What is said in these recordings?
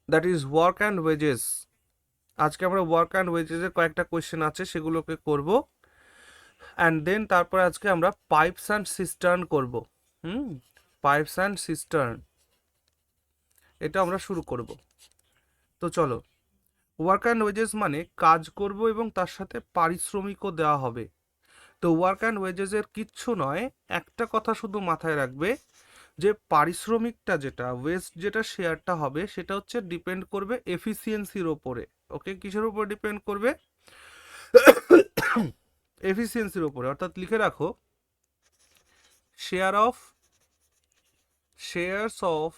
That is work and wages. আজকে আমরা work and ওয়েজেসের কয়েকটা কোয়েশ্চেন আছে সেগুলোকে করব, অ্যান্ড দেন তারপরে আজকে আমরা পাইপস অ্যান্ড সিস্টার্ন করব। পাইপস অ্যান্ড সিস্টার্ন এটা আমরা শুরু করব। তো চলো, ওয়ার্ক অ্যান্ড ওয়েজেস মানে কাজ করব এবং তার সাথে পারিশ্রমিকও দেওয়া হবে। তো ওয়ার্ক অ্যান্ড ওয়েজেসের কিচ্ছু নয়, একটা কথা শুধু মাথায় রাখবে যে পারিশ্রমিকটা যেটা ওয়েস্ট যেটা শেয়ারটা হবে সেটা হচ্ছে ডিপেন্ড করবে এফিসিয়েন্সির ওপরে। ওকে, কিসের উপর ডিপেন্ড করবে? এফিসিয়েন্সির ওপরে। অর্থাৎ লিখে রাখো, share of shares of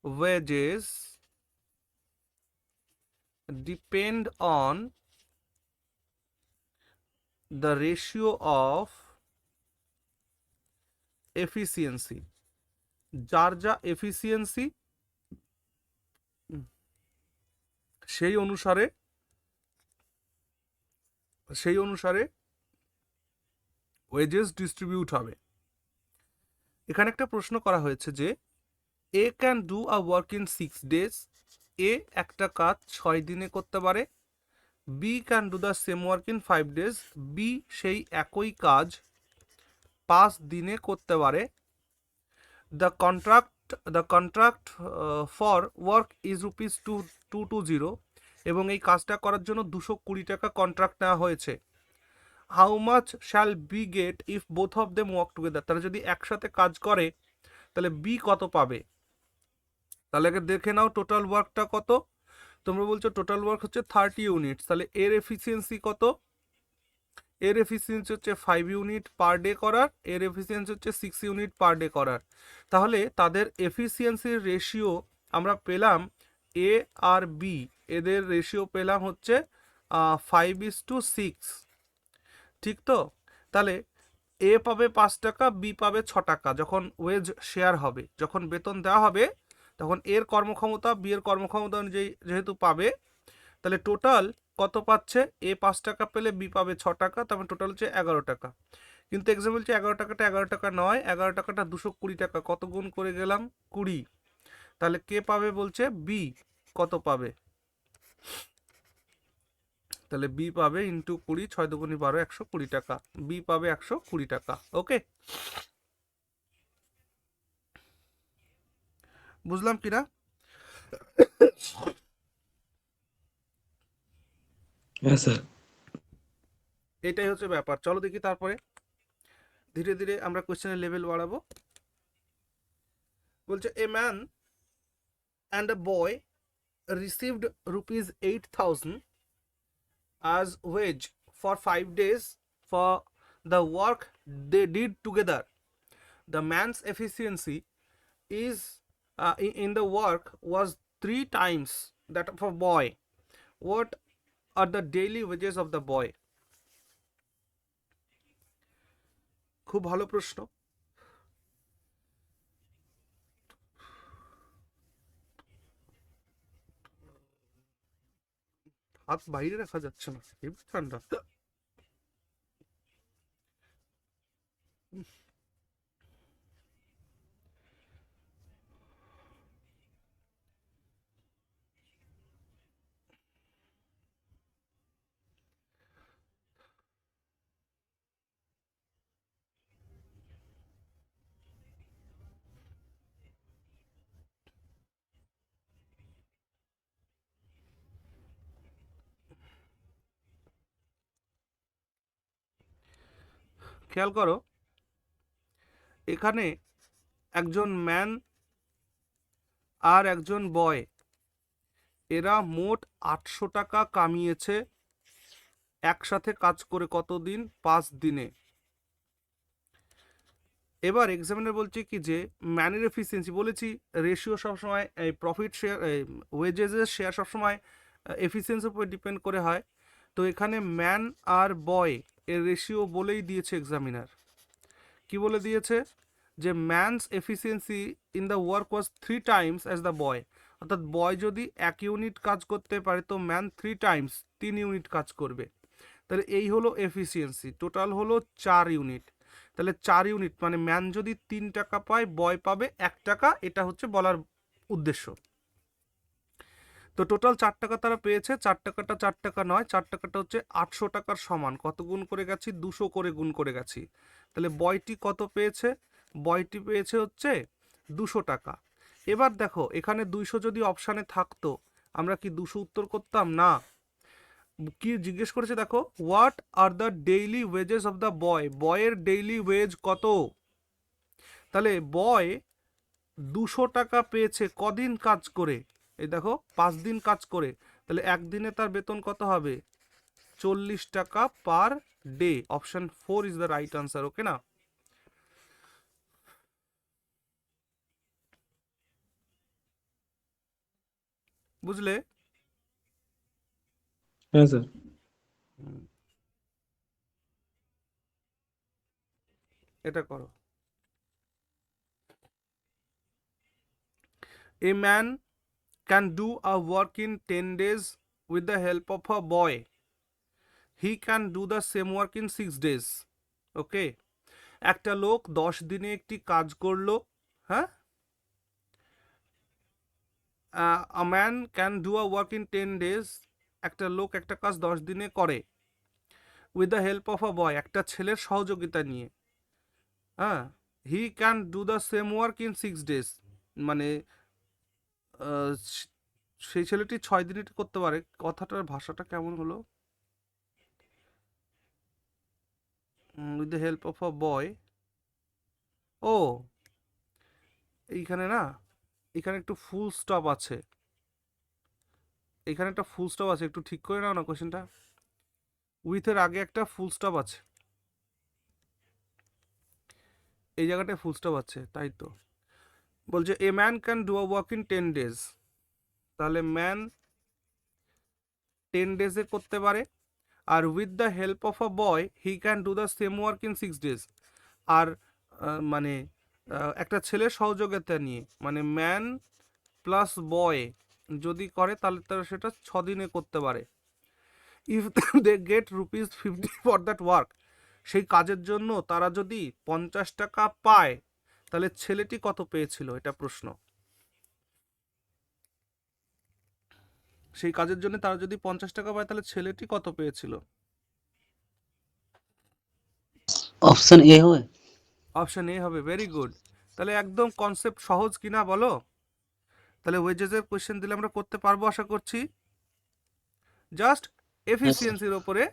wages depend on the ratio of efficiency. যার যা এফিসিয়েন্সি সেই অনুসারে ওয়েজেস ডিস্ট্রিবিউট হবে। এখানে একটা প্রশ্ন করা হয়েছে যে A can do a work in 6 days। A একটা কাজ 6 দিনে করতে পারে। B can do the same work in 5 days। B সেই একই কাজ 5 দিনে করতে পারে। The contract for work is rupees 220, এবং এই কাজটা করার জন্য 220 টাকা কন্ট্রাক্ট নেওয়া হয়েছে। How much shall be get if both of them work together. তারা যদি একসাথে কাজ করে তাহলে বি কত পাবে? তাহলে আগে দেখে নাও টোটাল ওয়ার্কটা কত। তোমরা বলছো টোটাল ওয়ার্ক হচ্ছে 30 ইউনিটস, তাহলে এর এফিসিয়েন্সি কত? এর এফিসিয়েন্সি হচ্ছে 5 ইউনিট পার ডে করার, এর এফিসিয়েন্সি হচ্ছে 6 ইউনিট পার ডে করার। তাহলে তাদের এফিসিয়েন্সির রেশিও আমরা পেলাম, এ আর বি এদের রেশিও পেলাম হচ্ছে 5:6। ঠিক তো? তাহলে এ পাবে 5 টাকা, বি পাবে 6 টাকা। যখন ওয়েজ শেয়ার হবে, যখন বেতন দেওয়া হবে, তখন এর কর্মক্ষমতা বি এর কর্মক্ষমতা অনুযায়ী যেহেতু পাবে, তাহলে টোটাল কত পাচ্ছে? এ 5 টাকা পেলে বি পাবে 6 টাকা, তারপর টোটাল হচ্ছে 11 টাকা। কিন্তু এক্সাম্পল বলছে 11 টাকাটা 11 টাকা নয়, 11 টাকাটা 220 টাকা। কত গুণ করে গেলাম? 20। তাহলে কে পাবে বলছে? বি। কত পাবে? তাহলে বি পাবে ইন্টু 20, 6 × 2 = 12, 120 টাকা। বি পাবে 120 টাকা। ওকে, বুঝলাম কিনা? হ্যাঁ স্যার। এটাই হচ্ছে ব্যাপার। চলো দেখি তারপরে ধীরে ধীরে আমরা কোশ্চেনের লেভেল বাড়াবো। বলছে a man and a boy received rupees 8,000 as wage for 5 days for the work they did together. The man's efficiency is in the work was 3 times that of a boy. What are the daily wages of the boy? খুব ভালো প্রশ্ন। হাত বাইরে রাখা যাচ্ছে না, heavy ঠান্ডা। খেয়াল করো, এখানে একজন ম্যান আর একজন বয়, এরা মোট 800 টাকা কামিয়েছে একসাথে কাজ করে। কতদিন? 5 দিনে। এবার এক্সামিনার বলছে কি যে ম্যানের এফিসিয়েন্সি, বলেছি রেশিও সবসময় এই প্রফিট শেয়ার ওয়েজেসের শেয়ার সবসময় এফিসিয়েন্সির উপর ডিপেন্ড করে হয়। তো এখানে ম্যান আর বয় এর রেশিও বলেই দিয়েছে এক্সামিনার। কি বলে দিয়েছে? যে man's efficiency in the work was 3 times as the boy. অর্থাৎ বয় যদি 1 ইউনিট কাজ করতে পারে তো ম্যান 3 times 3 ইউনিট কাজ করবে। তাহলে এই হলো এফিসিয়েন্সি, টোটাল হলো 4 ইউনিট। তাহলে 4 ইউনিট মানে ম্যান যদি 3 টাকা পায়, বয় পাবে 1 টাকা। এটা হচ্ছে বলার উদ্দেশ্য। তো টোটাল 4 টাকা তারা পেয়েছে, 4 টাকাটা 4 টাকা নয়, 4 টাকাটা হচ্ছে 800 টাকার সমান। কত গুণ করে গেছি? 200 করে গুণ করে গেছি। তাহলে বয়টি কত পেয়েছে? বয়টি পেয়েছে হচ্ছে 200 টাকা। এবার দেখো এখানে 200 যদি অপশানে থাকতো আমরা কি 200 উত্তর করতাম? না। কি জিজ্ঞেস করেছে দেখো, what are the daily wages of the boy, বয়ের ডেইলি ওয়েজ কত? তাহলে বয় 200 টাকা পেয়েছে কদিন কাজ করে? এই দেখো 5 দিন কাজ করে। তাহলে একদিনে তার বেতন কত হবে? 40 টাকা per day. Option 4 is the right answer. Okay না? বুঝলে? হ্যাঁ স্যার। হুম, এটা করো। A man can do a work in 10 days with the help of a boy, he can do the same work in 6 days। Okay, একটা লোক 10 দিনে একটি কাজ করলো। হ্যাঁ, a man can do a work in 10 days, একটা লোক একটা কাজ 10 দিনে করে, with the help of a বয়, একটা ছেলের সহযোগিতা নিয়ে। হ্যাঁ, হি can do the same work in 6 days, মানে আহ, সেই ছেলেটি 6 দিনে করতে পারে। কথাটার ভাষাটা কেমন হলো? With the help of a boy. ও, এইখানে না, এখানে একটু ফুল স্টপ আছে, এখানে একটা ফুল স্টপ আছে, একটু ঠিক করে নাও না কোশ্চেনটা। উইথের আগে একটা ফুল স্টপ আছে, এই জায়গাটায় ফুল স্টপ আছে, তাই তো। বলছে a man can do a work in 10 days, তাহলে ম্যান 10 days করতে পারে। আর with the help of a boy he can do the same work in 6 days। আর মানে একটা ছেলের সহযোগিতা নিয়ে, মানে ম্যান প্লাস বয় যদি করে তাহলে তারা সেটা 6 দিনে করতে পারে। If they get ₹50 for that work, সেই কাজের জন্য তারা যদি 50 টাকা পায়, তাহলে ছেলেটি কত পেয়েছিল? এটা প্রশ্ন। সেই কাজের জন্য তারা যদি 50 টাকা পায় তাহলে ছেলেটি কত পেয়েছিল? অপশন এ হয়। অপশন এ হবে। Very good. তাহলে একদম কনসেপ্ট সহজ কিনা বলো? তাহলে ওয়েজেসের কোয়েশ্চেন দিলে আমরা করতে পারবো আশা করছি। জাস্ট হ্যাঁ স্যার। এফিসিয়েন্সির ওপরে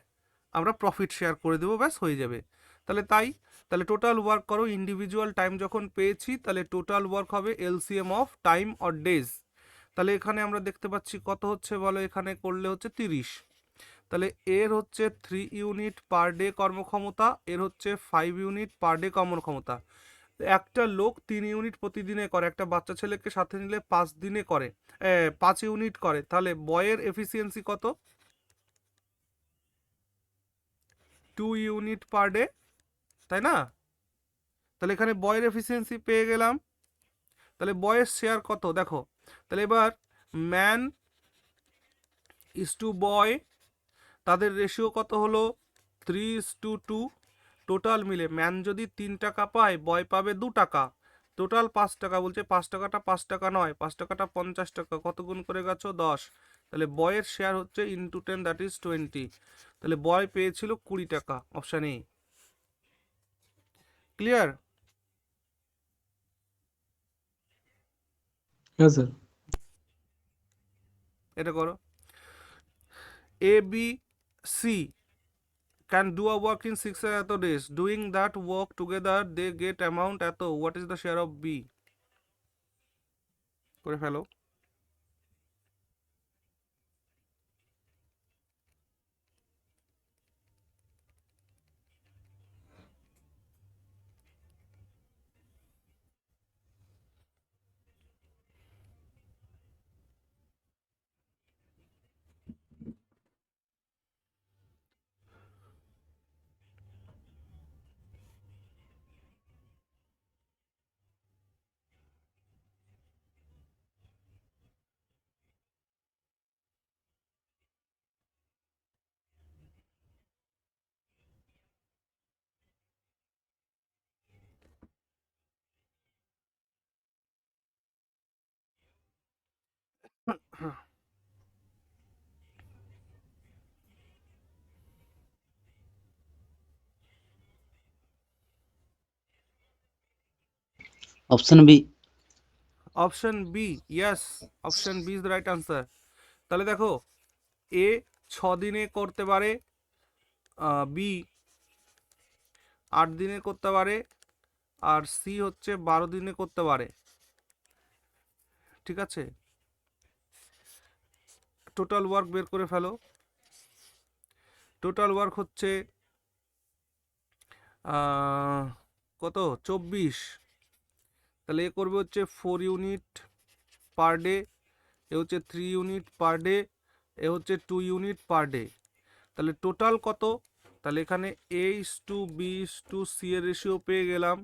আমরা প্রফিট শেয়ার করে দেবো, ব্যাস হয়ে যাবে। তাহলে তাই, তাহলে টোটাল ওয়ার্ক করো, ইন্ডিভিজুয়াল টাইম যখন পেয়েছি তাহলে টোটাল ওয়ার্ক হবে LCM of time or days. তাহলে এখানে আমরা দেখতে পাচ্ছি কত হচ্ছে বলো, এখানে করলে হচ্ছে 30। তাহলে এর হচ্ছে 3 ইউনিট পার ডে কর্মক্ষমতা, এর হচ্ছে 5 ইউনিট পার ডে কর্মক্ষমতা। একটা লোক 3 ইউনিট প্রতিদিনে করে, একটা বাচ্চা ছেলেকে সাথে নিলে 5 দিনে করে, 5 ইউনিট করে, তাহলে বয়ের এফিসিয়েন্সি কত? 2 ইউনিট পার ডে, তাই না? তাহলে এখানে বয়ের এফিসিয়েন্সি পেয়ে গেলাম। তাহলে বয়ের শেয়ার কত দেখো। তাহলে এবার ম্যান ইস টু বয়, তাদের রেশিও কত হলো? 3:2। টোটাল মিলে ম্যান যদি 3 টাকা পায়, বয় পাবে 2 টাকা, টোটাল 5 টাকা। বলছে 5 টাকাটা 5 টাকা নয়, 5 টাকাটা 50 টাকা, কত গুণ করে গেছো? 10। তাহলে বয়ের শেয়ার হচ্ছে ইন্টু 10, দ্যাট ইজ 20। তাহলে বয় পেয়েছিল 20 টাকা। Option A. ক্লিয়ার? হ্যাঁ স্যার। এটা করো। A B C can do a work in 6 এত days, doing that work together they get amount এত, what is the share of B? করে ফেলো। Option B. Option B, yes, option B is the right answer. তাহলে দেখো, এ 6 দিনে করতে পারে, B 8 দিনে করতে পারে, আর সি হচ্ছে 12 দিনে করতে পারে। ঠিক আছে, টোটাল ওয়ার্ক বের করে ফেলো। টোটাল ওয়ার্ক হচ্ছে কত, 24। তাহলে এ করবে হচ্ছে 4 ইউনিট পার ডে, এ হচ্ছে 3 ইউনিট পার ডে, এ হচ্ছে 2 ইউনিট পার ডে। তাহলে টোটাল কত? তাহলে এখানে A is to B is to C এর রেশিও পেয়ে গেলাম,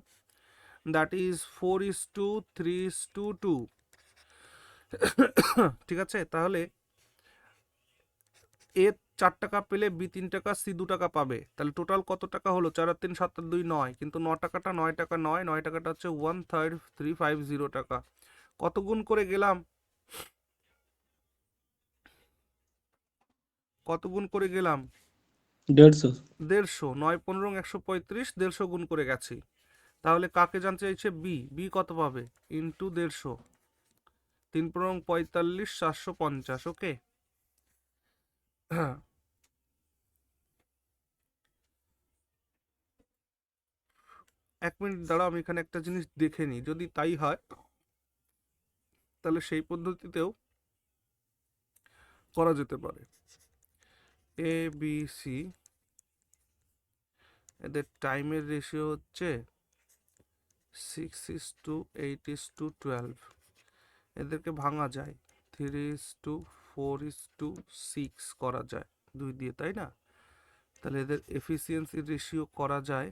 দ্যাট ইজ 4:3:2। ঠিক আছে, তাহলে এ 4 টাকা পেলে বি 3 টাকা, সি 2 টাকা পাবে। তাহলে টোটাল কত টাকা হলো? 4 আর 3 7 আর 2 9, কিন্তু 9 টাকাটা 9 টাকা নয়, 9 টাকাটা হচ্ছে 1/3 350 টাকা। কত গুণ করে গেলাম? কত গুণ করে গেলাম? 150। 150। 9 15 135, 150 গুণ করে গেছি। তাহলে কাকে জানতে চাইছে? বি। বি কত পাবে? ইন্টু 150, 3 15 45, 750। ওকে, 1 মিনিট দাঁড়াও, আমি এখানে একটা জিনিস দেখে নিই। যদি তাই হয় তাহলে সেই পদ্ধতিতেও করা যেতে পারে। এ বি সি এদের টাইমের রেশিও হচ্ছে 6:8:12। এদেরকে ভাঙা যায়, 3:4:6 করা যায় 2 দিয়ে, তাই না? তাহলে এদের এফিসিয়েন্সি রেশিও করা যায়,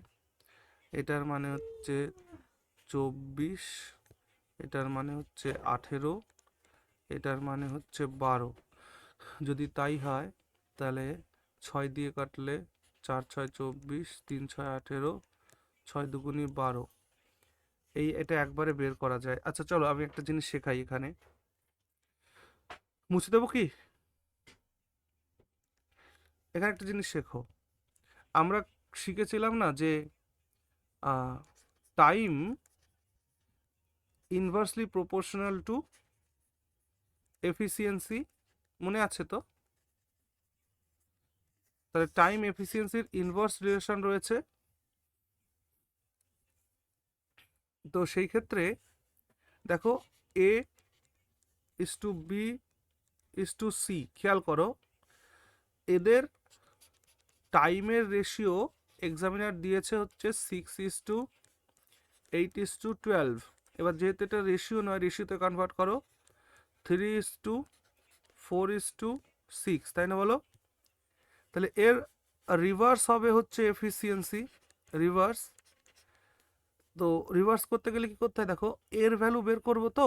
এটার মানে হচ্ছে 24, এটার মানে হচ্ছে 18, এটার মানে হচ্ছে 12। যদি তাই হয় তাহলে 6 দিয়ে কাটলে 4 6 24, 3 6 18, 6 2 12। এটা একবারে বের করা যায়। আচ্ছা চলো, আমি একটা জিনিস শেখাই এখানে। মুছে দেবো কি? এখানে একটা জিনিস শেখো। আমরা শিখেছিলাম না যে time inversely proportional to efficiency, মনে আছে তো? তাহলে টাইম এফিসিয়েন্সির ইনভার্স রিলেশন রয়েছে। তো সেই ক্ষেত্রে দেখো, A is to B is to C, খেয়াল করো এদের টাইমের রেশিও এক্সামিনার দিয়েছে হচ্ছে 6:8:12। এবার যেহেতু এটা রেশিও নয়, রেশিওতে কনভার্ট করো, 3:4:6, তাই না বলো? তাহলে এর রিভার্স হবে হচ্ছে এফিসিয়েন্সি, রিভার্স। তো রিভার্স করতে গেলে কি করতে হয় দেখো, এর ভ্যালু বের করবো, তো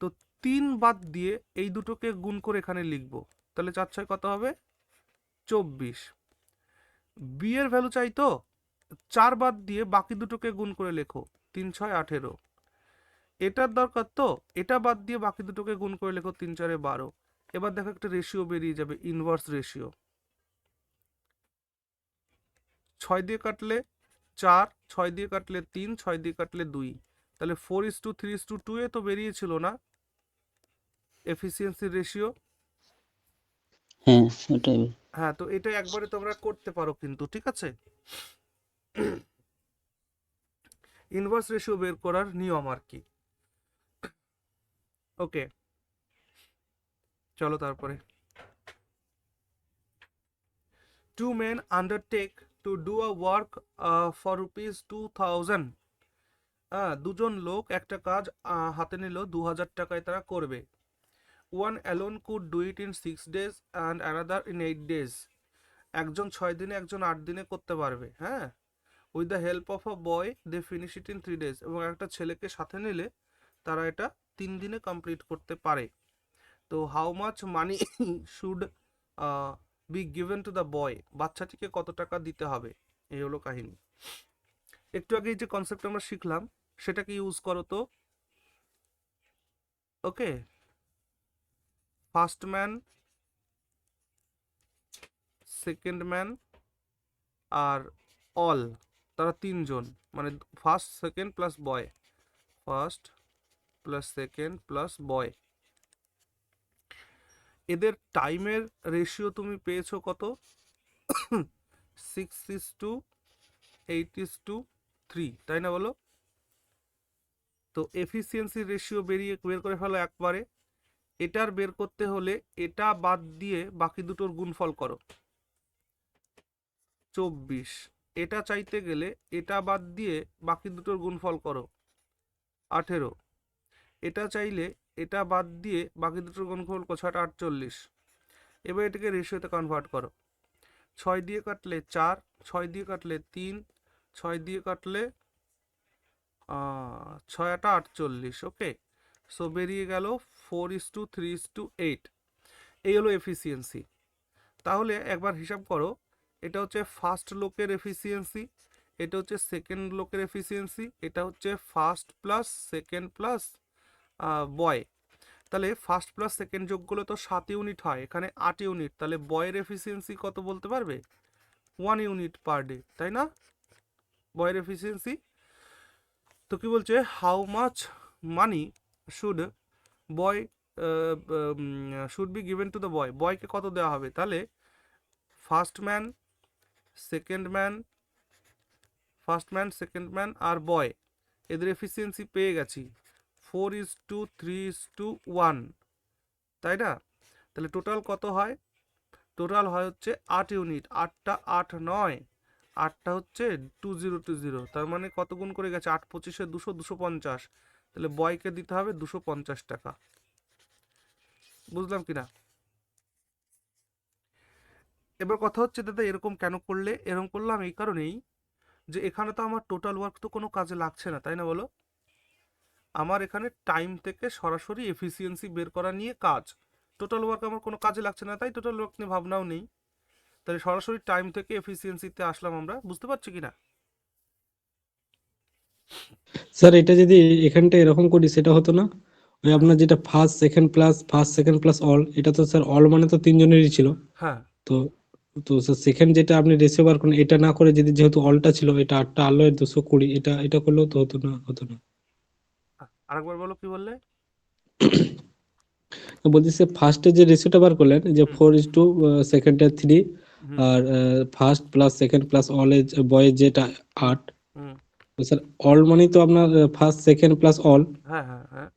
তো 3 বাদ দিয়ে এই দুটোকে গুণ করে এখানে লিখবো। তাহলে 4 6 কত হবে? 24। বি এর ভ্যালু চাই, তো 4 বাদ দিয়ে বাকি দুটোকে গুণ করে লেখো, 3 6 18। এটার দরকার, তো এটা বাদ দিয়ে বাকি দুটোকে গুণ করে লেখো, 3 4 12। এবার দেখো একটা রেশিও বেরিয়ে যাবে, ইনভার্স রেশিও। 6 দিয়ে কাটলে 4, 6 দিয়ে কাটলে 3, 6 দিয়ে কাটলে 2। তাহলে 4:3:2 এ তো বেরিয়েছিল না এফিসিয়েন্সি রেশিও? হ্যাঁ, ওটাই। হ্যাঁ, তো এটা একবারে তোমরা করতে পারো কিন্তু, ঠিক আছে? ইনভার্স রেশিও বের করার নিয়ম আর কি। ওকে, চলো তারপরে। Two men undertake to do a work for rupees 2000। দুজন লোক একটা কাজ হাতে নিল, 2000 টাকায় তারা করবে। One alone could do it in 6 days and another in 8 days। একজন 6 দিনে, একজন 8 দিনে করতে পারবে, হ্যাঁ। With the help of a boy they finish it in 3 days। এবং একটা ছেলেকে সাথে নিলে তারা এটা 3 দিনে কমপ্লিট করতে পারে। তো how much money should be given to the বয়, বাচ্চাটিকে কত টাকা দিতে হবে, এই হলো কাহিনী। একটু আগে যে কনসেপ্ট আমরা শিখলাম সেটাকে ইউজ করো তো। ওকে, ফার্স্ট ম্যান, সেকেন্ড ম্যান আর অল, তারা 3 জন, মানে ফার্স্ট সেকেন্ড প্লাস বয়। ফার্স্ট প্লাস সেকেন্ড প্লাস বয়। এদের টাইমের রেশিও তুমি পেয়েছো কত? 6:8:3, তাই না বলো? তো এফিসিয়েন্সি রেশিও বের করে ফেলো একবারে। এটার বের করতে হলে এটা বাদ দিয়ে বাকি দুটোর গুণফল করো, 24। এটা চাইতে গেলে এটা বাদ দিয়ে বাকি দুটোর গুণফল করো, 18। এটা চাইলে এটা বাদ দিয়ে বাকি দুটোর গুণফল করো, 6 × 8 = 48। এবার এটাকে রেশিওতে কনভার্ট করো। 6 দিয়ে কাটলে 4, 6 দিয়ে কাটলে 3, 6 দিয়ে কাটলে 6 × 8 = 48। ওকে, সো বেরিয়ে গেল 4:3:8। এই হলো এফিসিয়েন্সি। তাহলে একবার হিসাব করো, এটা হচ্ছে ফার্স্ট লোকের এফিসিয়েন্সি, এটা হচ্ছে সেকেন্ড লোকের এফিসিয়েন্সি, এটা হচ্ছে ফার্স্ট প্লাস সেকেন্ড প্লাস বয়। তাহলে ফার্স্ট প্লাস সেকেন্ড যোগ করলে তো 7 ইউনিট হয়, এখানে 8 ইউনিট। তাহলে বয়ের এফিসিয়েন্সি কত বলতে পারবে? 1 ইউনিট পার ডে, তাই না? বয়ের এফিসিয়েন্সি। তো কি বলছে, how much money should boy should be given to the boy, বয়কে কত দেওয়া হবে? তাহলে first man, second man, second man আর বয়, এদের এফিসিয়েন্সি পেয়ে গেছি 4:3:1, তাই না? তাহলে টোটাল কত হয়? টোটাল হয় হচ্ছে 8 ইউনিট। 8টা 8 নয়, 8টা হচ্ছে 2020, তার মানে কত গুণ করে গেছে? 8×25 = 200, 250। তাহলে বয়কে দিতে হবে 250 টাকা। বুঝলাম কিনা? এবার কথা হচ্ছে, দাদা এরকম কেন করলে? এরকম করলাম এই কারণেই যে এখানে তো আমার টোটাল ওয়ার্ক তো কোনো কাজে লাগছে না, তাই না বলো? আমার এখানে টাইম থেকে সরাসরি এফিসিয়েন্সি বের করা নিয়ে কাজ। টোটাল ওয়ার্ক আমার কোনো কাজে লাগছে না, তাই টোটাল ওয়ার্ক নিয়ে ভাবনাও নেই। তাহলে সরাসরি টাইম থেকে এফিসিয়েন্সিতে আসলাম আমরা। বুঝতে পারছি কি না? স্যার এটা যদি এখানটা এরকম করি সেটা হতো না? ওই হ্যাঁ, আপনার যেটা ফার্স্ট সেকেন্ড প্লাস অল, এটা তো স্যার অল মানে তো তিনজনেরই ছিল। হ্যাঁ। তো তো স্যার সেকেন্ড যেটা আপনি রেশিও বার করেন এটা না করে যদি যেহেতু অলটা ছিল এটা 8টা আলো 220, এটা এটা করলেও তো হতো না। আরেকবার বলো, কি বললে? তো বলছি স্যার ফার্স্টে যে রেশিওটা বার করলেন যে হুম 4 সেকেন্ডে 3, হুম আর first plus second plus all এর বয়ের যেটা হুম 8। হুম। তো স্যার অল মানেই তো আপনার ফার্স্ট সেকেন্ড প্লাস অল। হ্যাঁ হ্যাঁ হ্যাঁ।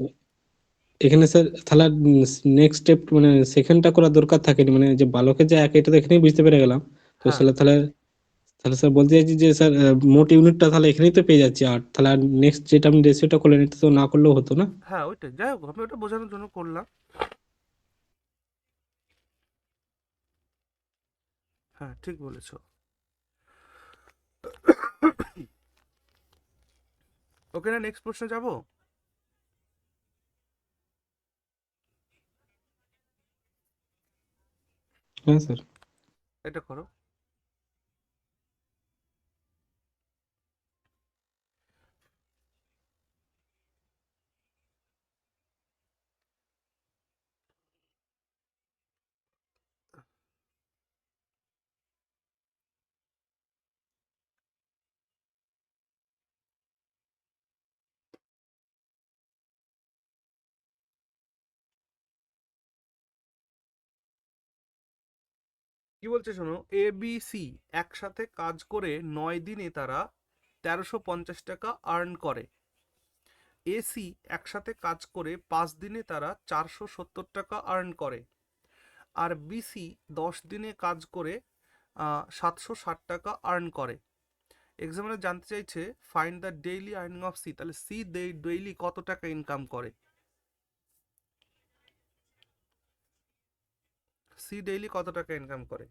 এখানে স্যার তাহলে নেক্সট স্টেপ মানে সেকেন্ডটা করার দরকার থাকেনি, মানে যে বালকের যে এক এটা তো এখানেই বুঝতে পেরে গেলাম। তো হ্যাঁ তাহলে তাহলে তাহলে স্যার বলতে চাইছি যে স্যার মোট ইউনিটটা তাহলে এখানেই তো পেয়ে যাচ্ছি 8, তাহলে আর নেক্সট যেটা আপনি রেশিওটা করলেন এটা তো না করলেও হতো না? হ্যাঁ, ওইটাই। যাই হোক, আমি ওটা বোঝানোর জন্য করলাম। হ্যাঁ, ঠিক বলেছো। ওকে, না নেক্সট প্রশ্নে যাবো। হ্যাঁ স্যার। এটা করো। কি বলছে শোনো, এ বি সি একসাথে কাজ করে 9 দিনে তারা 1350 টাকা আর্ন করে। এসি একসাথে কাজ করে 5 দিনে তারা 470 টাকা আর্ন করে। আর বিসি 10 দিনে কাজ করে 760 টাকা আর্ন করে। এক্সামিনার জানতে চাইছে find the daily earning of C. তাহলে সি ডেইলি কত টাকা ইনকাম করে? সি ডেইলি কত টাকা ইনকাম করে?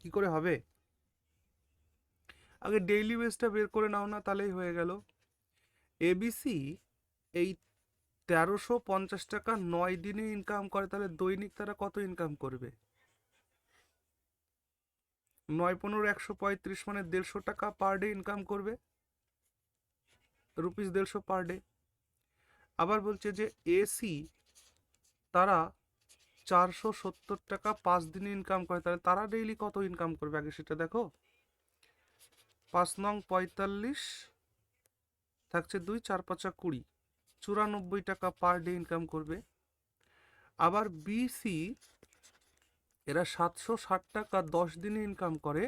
কি করে হবে? আগে ডেইলি ওয়েজটা বের করে নাও না, তাহলেই হয়ে গেল। এবিসি এই 1350 টাকা 9 দিনে ইনকাম করে, তাহলে দৈনিক তারা কত ইনকাম করবে? 9 × 15 = 135, মানে 150 টাকা পার ডে ইনকাম করবে, ₹150 পার ডে। আবার বলছে যে এসি তারা 470 টাকা 5 দিনে ইনকাম করে, তাহলে তারা ডেইলি কত ইনকাম করবে আগে সেটা দেখো। 5 × 9 = 45, থাকছে 2, 4 × 5 = 20, 94 টাকা পার ডে ইনকাম করবে। আবার বিসি এরা 760 টাকা 10 দিনে ইনকাম করে,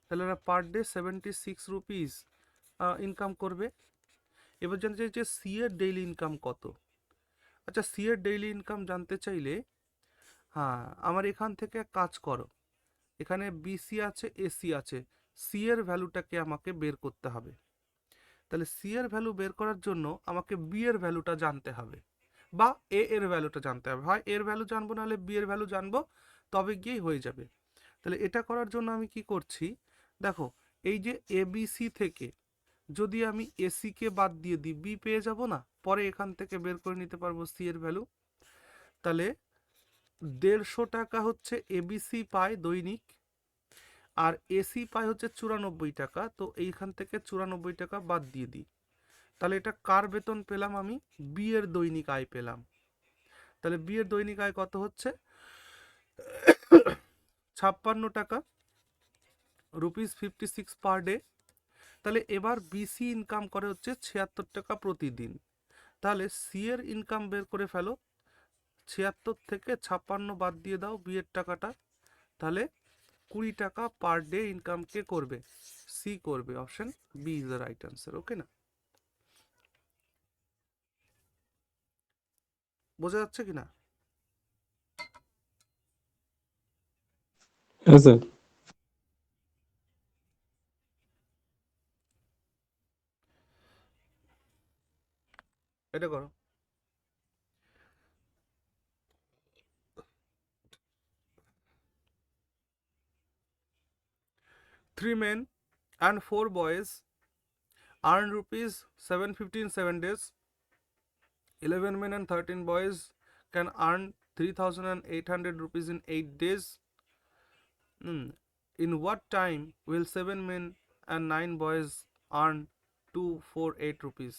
তাহলে এরা পার ডে 76 রুপিস ইনকাম করবে। এবার জানতে চাই যে সি এর ডেইলি ইনকাম কত। আচ্ছা, সি এর ডেইলি ইনকাম জানতে চাইলে হ্যাঁ, আমার এখান থেকে এক কাজ করো, এখানে বিসি আছে, এসি আছে, সি এর ভ্যালুটাকে আমাকে বের করতে হবে। তাহলে সি এর ভ্যালু বের করার জন্য আমাকে বি এর ভ্যালুটা জানতে হবে, বা এ এর ভ্যালুটা জানতে হবে। হয় এর ভ্যালু জানবো, নাহলে বি এর ভ্যালু জানবো, তবে গিয়েই হয়ে যাবে। তাহলে এটা করার জন্য আমি কি করছি, দেখো, এই যে এবিসি থেকে যদি আমি এসি কে বাদ দিয়ে দিই, বি পেয়ে যাব না? পরে এখান থেকে বের করে নিতে পারবো সি এর ভ্যালু। তাহলে 150 টাকা হচ্ছে এবিসি পায় দৈনিক, আর এসি পায় হচ্ছে 94 টাকা। তো এইখান থেকে 94 টাকা বাদ দিয়ে দিই, তাহলে এটা কার বেতন পেলাম? আমি বি এর দৈনিক আয় পেলাম। তাহলে বি এর দৈনিক আয় কত হচ্ছে? 56 টাকা, ₹56 পার ডে। তাহলে এবার বিসি ইনকাম করে হচ্ছে 76 টাকা প্রতিদিন। তাহলে সি এর ইনকাম বের করে ফেলো, 76 থেকে 56 বাদ দিয়ে দাও বি এর টাকাটা, তাহলে 20 টাকা পার ডে ইনকাম কে করবে? সি করবে। Option B is the right answer. Okay না? বোঝা যাচ্ছে কিনা? হ্যাঁ স্যার। এটা করো। 3 men and 4 boys earn rupees 750 in 7 days. 11 men and 13 boys can earn 3,800 rupees in 8 days. In what time will 7 men and 9 boys earn 248 rupees?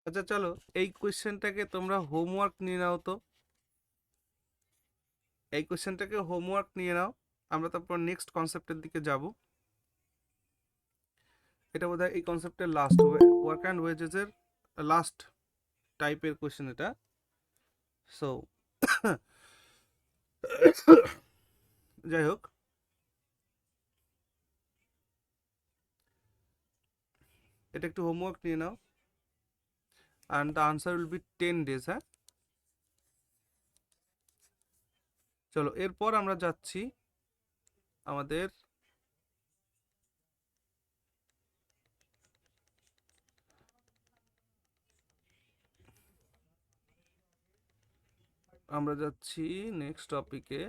আচ্ছা চলো, এই কোয়েশ্চেনটাকে তোমরা হোমওয়ার্ক নিয়ে নাও তো। এই কোয়েশ্চেনটাকে হোমওয়ার্ক নিয়ে নাও, আমরা তারপর নেক্সট কনসেপ্টের দিকে যাব। এটা বোধহয় এই কনসেপ্টের লাস্ট, ওয়ার্ক অ্যান্ড ওয়েজেসের লাস্ট টাইপের কোয়েশ্চেন এটা। সো যাই হোক, এটা একটু হোমওয়ার্ক নিয়ে নাও, and the answer will be 10 days। হ্যাঁ, চলো এরপর আমরা যাচ্ছি আমাদের নেক্সট টপিকে,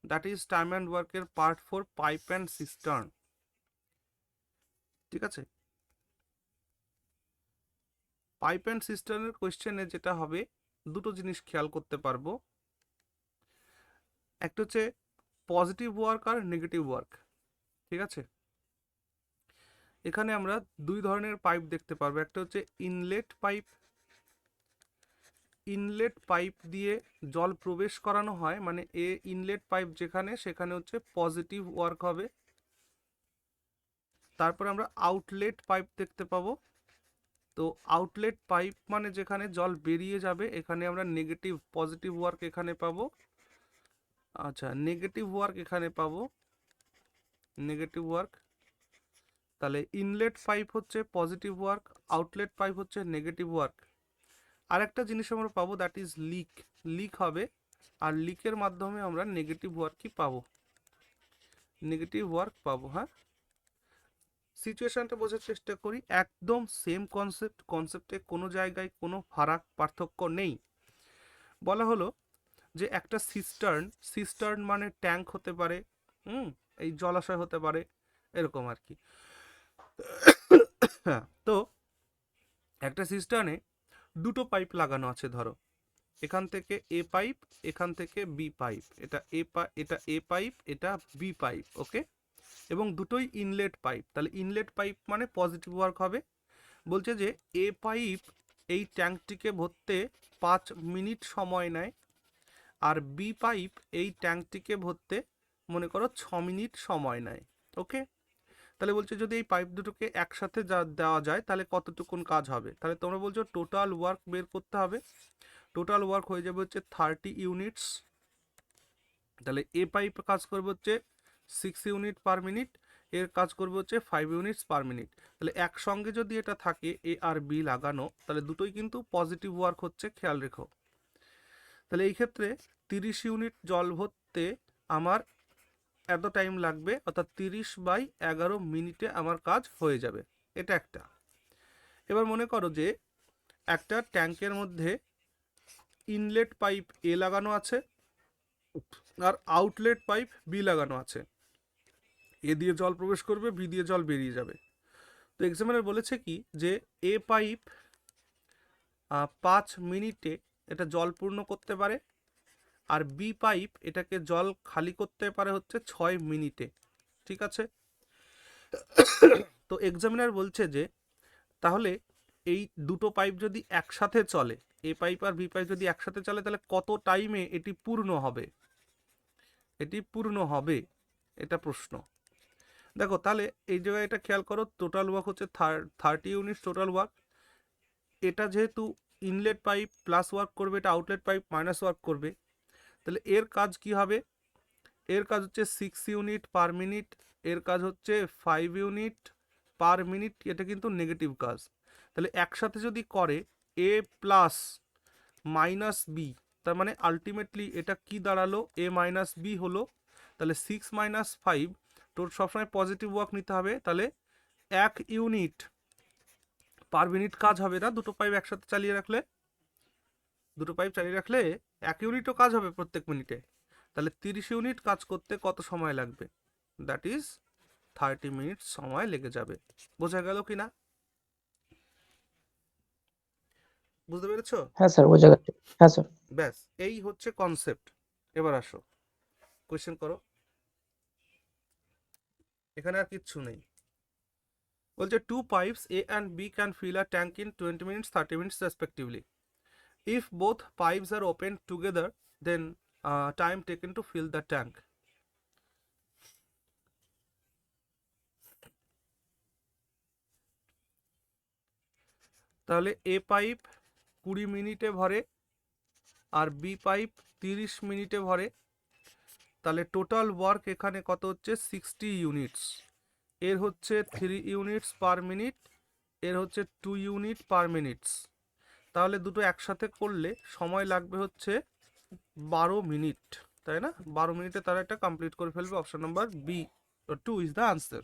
দ্যাট ইজ টাইম অ্যান্ড ওয়ার্কের পার্ট 4, পাইপ অ্যান্ড সিস্টার্ন। ঠিক আছে, পাইপ অ্যান্ড সিস্টার্নের কোয়েশ্চেনে যেটা হবে, দুটো জিনিস খেয়াল করতে পারবো। একটা হচ্ছে পজিটিভ ওয়ার্ক আর নেগেটিভ ওয়ার্ক। ঠিক আছে, এখানে আমরা দুই ধরনের পাইপ দেখতে পারবো। একটা হচ্ছে ইনলেট পাইপ, ইনলেট পাইপ দিয়ে জল প্রবেশ করানো হয়, মানে ইনলেট পাইপ যেখানে, সেখানে হচ্ছে পজিটিভ ওয়ার্ক হবে। তারপরে আমরা আউটলেট পাইপ দেখতে পাবো। তো আউটলেট পাইপ মানে যেখানে জল বেরিয়ে যাবে, এখানে আমরা নেগেটিভ, পজিটিভ ওয়ার্ক এখানে পাবো। আচ্ছা, নেগেটিভ ওয়ার্ক এখানে পাবো, নেগেটিভ ওয়ার্ক। তাহলে ইনলেট পাইপ হচ্ছে পজিটিভ ওয়ার্ক, আউটলেট পাইপ হচ্ছে নেগেটিভ ওয়ার্ক। আরেকটা জিনিস আমরা পাবো, দ্যাট ইজ লিক, লিক হবে, আর লিকের মাধ্যমে আমরা নেগেটিভ ওয়ার্কই পাবো, নেগেটিভ ওয়ার্ক পাবো। হ্যাঁ, সিচুয়েশনটা বোঝার চেষ্টা করি, একদম সেম কনসেপ্ট, কনসেপ্টে কোনো জায়গায় কোনো ফারাক পার্থক্য নেই। বলা হলো যে একটা সিস্টার্ন, সিস্টার্ন মানে ট্যাঙ্ক হতে পারে, এই জলাশয় হতে পারে, এরকম আর কি। হ্যাঁ, তো একটা সিস্টার্নে দুটো পাইপ লাগানো আছে, ধরো এখান থেকে এ পাইপ, এখান থেকে বি পাইপ, এটা এ পাইপ, এটা বি পাইপ, ওকে। এবং দুটোই ইনলেট পাইপ, তাহলে ইনলেট পাইপ মানে পজিটিভ ওয়ার্ক হবে। বলছে যে এ পাইপ এই ট্যাঙ্কটিকে ভরতে 5 মিনিট সময় নেয়, আর বি পাইপ এই ট্যাঙ্কটিকে ভরতে মনে করো 6 মিনিট সময় নেয়, ওকে। তাহলে বলছে যদি এই পাইপ দুটোকে একসাথে দেওয়া যায় তাহলে কতটুকুন কাজ হবে। তাহলে তোমরা বলছো টোটাল ওয়ার্ক বের করতে হবে। টোটাল ওয়ার্ক হয়ে যাবে হচ্ছে 30 ইউনিটস। তাহলে এ পাইপ কাজ করবে হচ্ছে 6 ইউনিট পার মিনিট, এর কাজ করবে হচ্ছে 5 ইউনিটস পার মিনিট। তাহলে একসঙ্গে যদি এটা থাকে এ আর বি লাগানো, তাহলে দুটোই কিন্তু পজিটিভ ওয়ার্ক হচ্ছে, খেয়াল রেখো। তাহলে এই ক্ষেত্রে 30 ইউনিট জল ভরতে আমার এত টাইম লাগবে, অর্থাৎ 30/11 মিনিটে আমার কাজ হয়ে যাবে, এটা একটা। এবার মনে করো যে একটা ট্যাঙ্কের মধ্যে ইনলেট পাইপ এ লাগানো আছে আর আউটলেট পাইপ বি লাগানো আছে। এ দিয়ে জল প্রবেশ করবে, বি দিয়ে জল বেরিয়ে যাবে। তো এক্সামিনার বলেছে কি যে এ পাইপ 5 মিনিটে এটা জল পূর্ণ করতে পারে, আর বি পাইপ এটাকে জল খালি করতে পারে হচ্ছে 6 মিনিটে। ঠিক আছে, তো এক্সামিনার বলছে যে তাহলে এই দুটো পাইপ যদি একসাথে চলে, এ পাইপ আর বি পাইপ যদি একসাথে চলে, তাহলে কত টাইমে এটি পূর্ণ হবে, এটি পূর্ণ হবে, এটা প্রশ্ন। দেখো তাহলে এই জায়গায় এটা খেয়াল করো, টোটাল ওয়ার্ক হচ্ছে 30 ইউনিট টোটাল ওয়ার্ক। এটা যেহেতু ইনলেট পাইপ প্লাস ওয়ার্ক করবে, এটা আউটলেট পাইপ মাইনাস ওয়ার্ক করবে, তাহলে এর কাজ কি হবে, এর কাজ হচ্ছে 6 ইউনিট পার মিনিট, এর কাজ হচ্ছে 5 ইউনিট পার মিনিট, এটা কিন্তু নেগেটিভ কাজ। তাহলে একসাথে যদি করে এ প্লাস মাইনাস বি, তার মানে আলটিমেটলি এটা কি দাঁড়ালো, এ মাইনাস বি হলো। তাহলে 6 - 5, তোর সবসময় পজিটিভ ওয়ার্ক নিতে হবে, তাহলে 1 ইউনিট পার মিনিট কাজ হবে না, দুটো পাইপ একসাথে চালিয়ে রাখলে, দুটো পাইপ চালিয়ে রাখলে 1 ইউনিটও কাজ হবে প্রত্যেক মিনিটে। তাহলে 30 ইউনিট কাজ করতে কত সময় লাগবে, দ্যাট ইজ 30 মিনিট সময় লেগে যাবে। বোঝা গেল কি না, বুঝতে পেরেছো? হ্যাঁ স্যার, বোঝা গেছে। হ্যাঁ স্যার। ব্যাস, এই হচ্ছে কনসেপ্ট। এবার আসো কোয়েশ্চেন করো, এখানে আর কিচ্ছু নেই। বলছে two pipes A and B can fill a tank in 20 minutes 30 minutes respectively. If both pipes are open together then time taken to fill the tank. তাহলে এ পাইপ 20 মিনিটে ভরে আর বি পাইপ 30 মিনিটে ভরে, তাহলে টোটাল ওয়ার্ক এখানে কত হচ্ছে 60 units. এর হচ্ছে 3 ইউনিটস পার মিনিট, এর হচ্ছে 2 ইউনিট পার মিনিটস। তাহলে দুটো একসাথে করলে সময় লাগবে হচ্ছে 12 মিনিট, তাই না? 12 মিনিটে তারা এটা কমপ্লিট করে ফেলবে। Option number B 2 is the answer.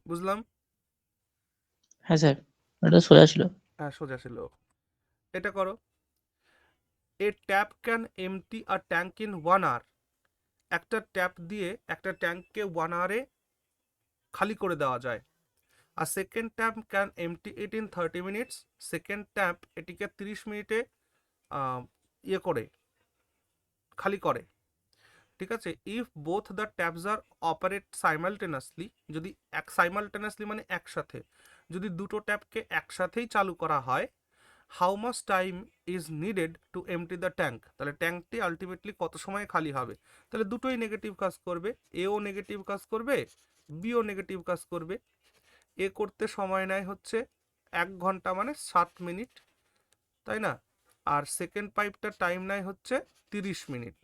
বুঝলাম? হ্যাঁ স্যার, এটা সোজা ছিল। হ্যাঁ, সোজা ছিল। এটা করো। A tap can empty a tank in 1 hour. একটা ট্যাপ দিয়ে একটা ট্যাঙ্ককে 1 আওয়ারে খালি করে দেওয়া যায়। আর second tap can empty it in 30 minutes. Second tap এটিকে 30 মিনিটে ইয়ে করে খালি করে। ঠিক আছে? If both the taps are operate simultaneously, যদি সাইমালটেনাসলি মানে একসাথে, যদি দুটো ট্যাপকে একসাথেই চালু করা হয়, how much time is needed to empty the tank, তাহলে ট্যাঙ্কটি আলটিমেটলি কত সময় খালি হবে? তাহলে দুটোই নেগেটিভ কাজ করবে, এও নেগেটিভ কাজ করবে, বিও নেগেটিভ কাজ করবে। এ করতে সময় নেয় হচ্ছে 1 ঘন্টা মানে 7 মিনিট, তাই না? আর সেকেন্ড পাইপটা টাইম নেয় হচ্ছে 30 মিনিট।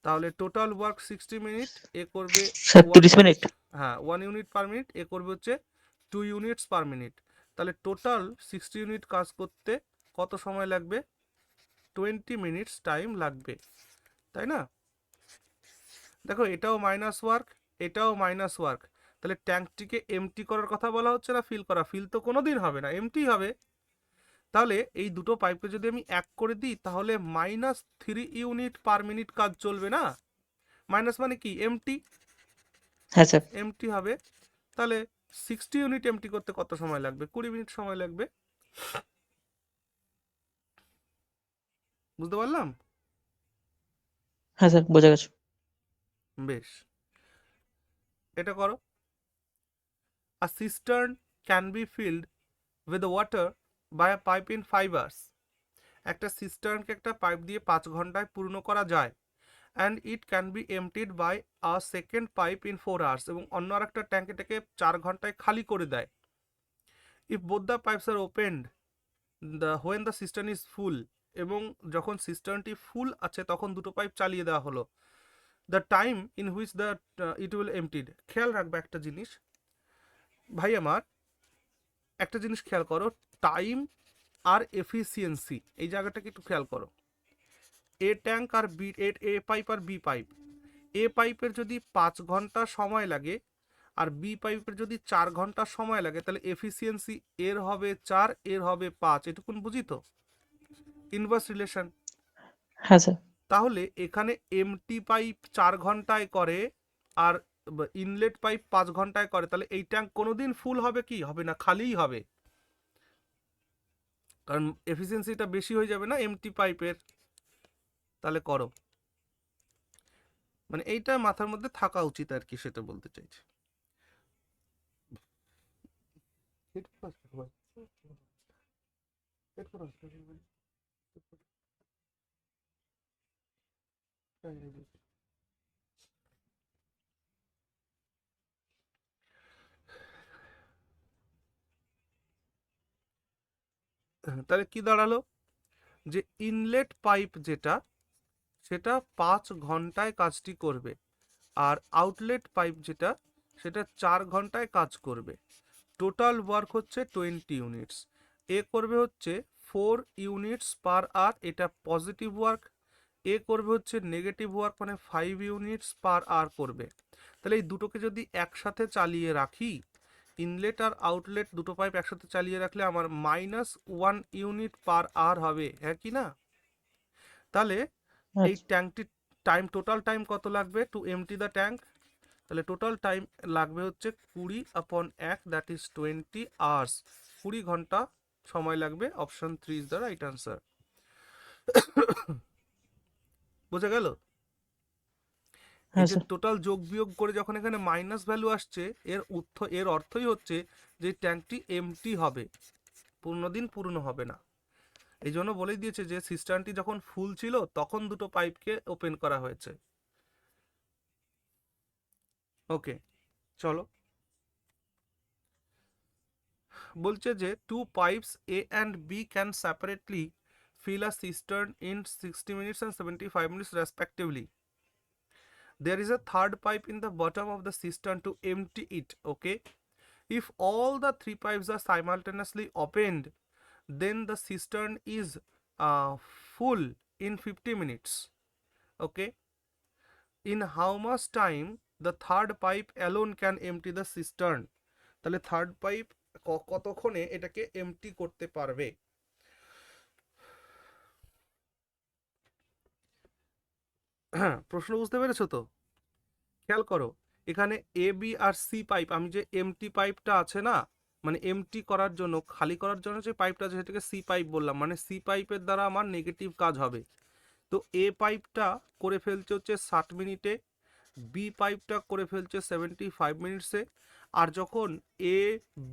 তাহলে টোটাল ওয়ার্ক 60 মিনিট, এ করবে স্যার 1 30 মিনিট। হ্যাঁ 1 ইউনিট পার মিনিট, এ করবে হচ্ছে 2 ইউনিটস পার মিনিট। তাহলে টোটাল 60 ইউনিট কাজ করতে কত সময় লাগবে? 20 মিনিটস টাইম লাগবে, তাই না? দেখো এটাও মাইনাস ওয়ার্ক, এটাও মাইনাস ওয়ার্ক। তাহলে ট্যাঙ্কটিকে এমটি করার কথা বলা হচ্ছে না ফিল করা? ফিল তো কোনোদিন হবে না, এমটি হবে। তাহলে এই দুটো পাইপকে যদি আমি এক করে দিই তাহলে -3 ইউনিট পার মিনিট কাজ চলবে না? মাইনাস মানে কি? এমটি, হ্যাঁ স্যার। এমটি হবে। তাহলে 60 ইউনিট এমটি করতে কত সময় লাগবে? 20 মিনিট সময় লাগবে। বুঝতে পারলাম? হ্যাঁ স্যার, বোঝা গেছে। বেশ, এটা করো। A cistern can be filled with water by a pipe in 5 hours. একটা সিস্টার্নকে একটা পাইপ দিয়ে 5 ঘন্টায় পূর্ণ করা যায়। And it can be emptied by a second pipe in 4 hours, এবং অন্য আর একটা ট্যাঙ্ক এটাকে 4 ঘন্টায় খালি করে দেয়। If both the pipes are opened when the cistern is full, এবং যখন সিস্টার্নটি ফুল আছে তখন দুটো পাইপ চালিয়ে দেওয়া হলো। The time in which the it will এমটিড। খেয়াল রাখবে একটা জিনিস ভাই আমার, একটা জিনিস খেয়াল করো, টাইম আর এফিসিয়েন্সি, এই জায়গাটাকে একটু খেয়াল করো। এ ট্যাঙ্ক আর বি, এ পাইপ আর বি পাইপ, এ পাইপের যদি 5 ঘন্টা সময় লাগে আর বি পাইপের যদি 4 ঘন্টা সময় লাগে, তাহলে এফিসিয়েন্সি এর হবে 4, এর হবে 5। এটুকুন বুঝি তো? Inverse relation. হ্যাঁ স্যার। তাহলে এখানে এমটি পাইপ 4 ঘন্টায় করে আর ইনলেট পাইপ 5 ঘন্টায় করে, তাহলে এই ট্যাঙ্ক কোনোদিন ফুল হবে কি? হবে না, খালিই হবে। কারণ এফিসিয়েন্সিটা বেশি হয়ে যাবে না এমটি পাইপের। তাহলে করো, মানে এইটা মাথার মধ্যে থাকা উচিত আর কি, সেটা বলতে চাইছি। তাহলে কি দাঁড়ালো? যে ইনলেট পাইপ যেটা, সেটা 5 ঘন্টায় কাজটি করবে, আর আউটলেট পাইপ যেটা, সেটা 4 ঘন্টায় কাজ করবে। টোটাল ওয়ার্ক হচ্ছে 20 ইউনিটস। এ করবে হচ্ছে 4 ইউনিটস পার আওয়ার, এটা পজিটিভ ওয়ার্ক। এ করবে হচ্ছে নেগেটিভ ওয়ার্ক, মানে 5 ইউনিটস পার আওয়ার করবে। তাহলে এই দুটোকে যদি একসাথে চালিয়ে রাখি, ইনলেট আর আউটলেট দুটো পাইপ একসাথে চালিয়ে রাখলে আমার -1 ইউনিট পার আওয়ার হবে, হ্যাঁ কি না? তাহলে এই আচ্ছা। ট্যাঙ্কটির টাইম, টোটাল টাইম কত লাগবে টু এমটি দ্য ট্যাঙ্ক? তাহলে টোটাল টাইম লাগবে হচ্ছে 20/1, দ্যাট ইজ 20 আওয়ার্স। 20 ঘন্টা সময় লাগবে। Option 3 is the right answer. বোঝা গেল? এই হ্যাঁ যে স্যার। টোটাল যোগ বিয়োগ করে যখন এখানে মাইনাস ভ্যালু আসছে, এর অর্থই হচ্ছে যে ট্যাঙ্কটি এমটি হবে, পূর্ণদিন পূর্ণ হবে না। এই জন্য বলেই দিয়েছে যে সিস্টার্নটি যখন ফুল ছিল তখন দুটো পাইপকে ওপেন করা হয়েছে। ওকে, চলো। বলছে যে two pipes A and B can separately fill a cistern in 60 minutes and 75 minutes respectively. There is a third pipe in the bottom of the cistern to empty it. Okay, If all the three pipes are simultaneously opened, then the cistern is full in 50 minutes. Okay, in how much time the third pipe alone can empty the cistern? তাহলে third pipe কতক্ষণে এটাকে MT করতে পারবে? হ্যাঁ, প্রশ্ন বুঝতে পেরেছো তো? খেয়াল করো, এখানে A B R C pipe, আমি যে এমটি পাইপটা আছে না, মানে এমটি করার জন্য, খালি করার জন্য যে পাইপটা আছে সেটাকে সি পাইপ বললাম, মানে সি পাইপের দ্বারা আমার নেগেটিভ কাজ হবে। তো এ পাইপটা করে ফেলছে হচ্ছে 60 মিনিটে, বি পাইপটা করে ফেলছে 75 মিনিটসে, আর যখন এ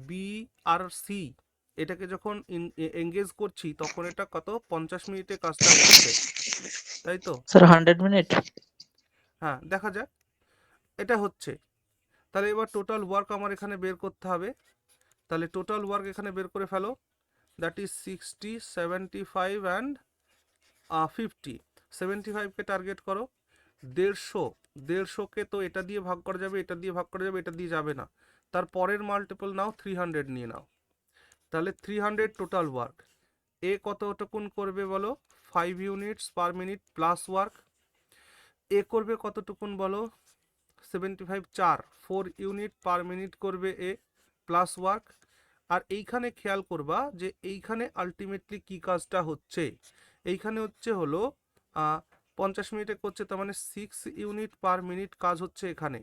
বি আর সি এটাকে যখন এঙ্গেজ করছি তখন এটা কত 50 মিনিটে কাজটা করছে, তাই তো? Sir 100 minute. হ্যাঁ, দেখা যাক এটা হচ্ছে। তাহলে এবার টোটাল ওয়ার্ক আমার এখানে বের করতে হবে। তাহলে টোটাল ওয়ার্ক এখানে বের করে ফেলো, দ্যাট ইজ 60, 75 অ্যান্ড 50। 75কে টার্গেট করো, 150কে তো এটা দিয়ে ভাগ করা যাবে, এটা দিয়ে ভাগ করা যাবে, এটা দিয়ে যাবে না, তার পরের মাল্টিপল নাও, 300 নিয়ে নাও। তাহলে 300 টোটাল ওয়ার্ক। এ কতটুকুন করবে বলো? 5 units per minute plus work. A করবে কতটুকুন বলো? 75 4 ইউনিট পার মিনিট করবে এ প্লাস ওয়ার্ক। আর এইখানে খেয়াল করবা যে এইখানে আলটিমেটলি কি কাজটা হচ্ছে, এইখানে হচ্ছে হলো 50 মিনিটে করছে, তার মানে 6 ইউনিট পার মিনিট কাজ হচ্ছে এখানে।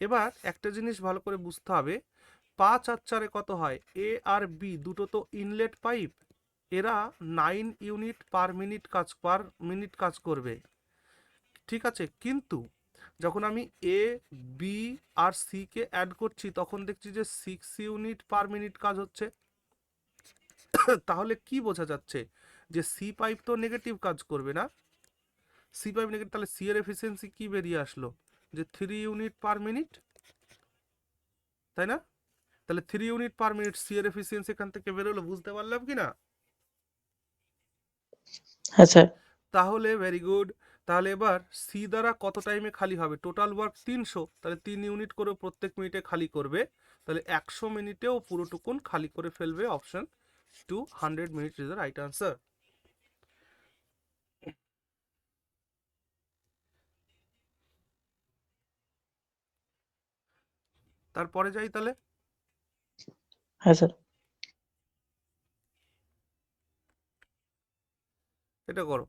এবার একটা জিনিস ভালো করে বুঝতে হবে, 5 আর 4 কত হয়? এ আর বি দুটো তো ইনলেট পাইপ, এরা 9 ইউনিট পার মিনিট কাজ করবে, ঠিক আছে? কিন্তু যখন আমি A B R C K add করছি তখন দেখছি যে 6 ইউনিট পার মিনিট কাজ হচ্ছে। তাহলে কি বোঝা যাচ্ছে? যে সি পাইপ তো নেগেটিভ কাজ করবে না, সি পাইপ নেগেটিভ, তাহলে সি এর এফিসিয়েন্সি কি বেরিয়ে আসলো? যে 3 ইউনিট পার মিনিট, তাই না? তাহলে 3 ইউনিট পার মিনিট সি এর এফিসিয়েন্সি এখান থেকে বেরোলো, বুঝতে পারলাম কি না? হ্যাঁ স্যার। তাহলে ভেরি গুড। তাহলে এবার সি দ্বারা কত টাইমে খালি হবে? টোটাল ওয়ার্ক 300, তাহলে 3 ইউনিট করে প্রত্যেক মিনিটে খালি করবে, তাহলে 100 মিনিটেও পুরোটুকুন খালি করে ফেলবে। Option 2, 100 minute is the right answer. তারপরে যাই তাহলে, হ্যাঁ স্যার। এটা করো।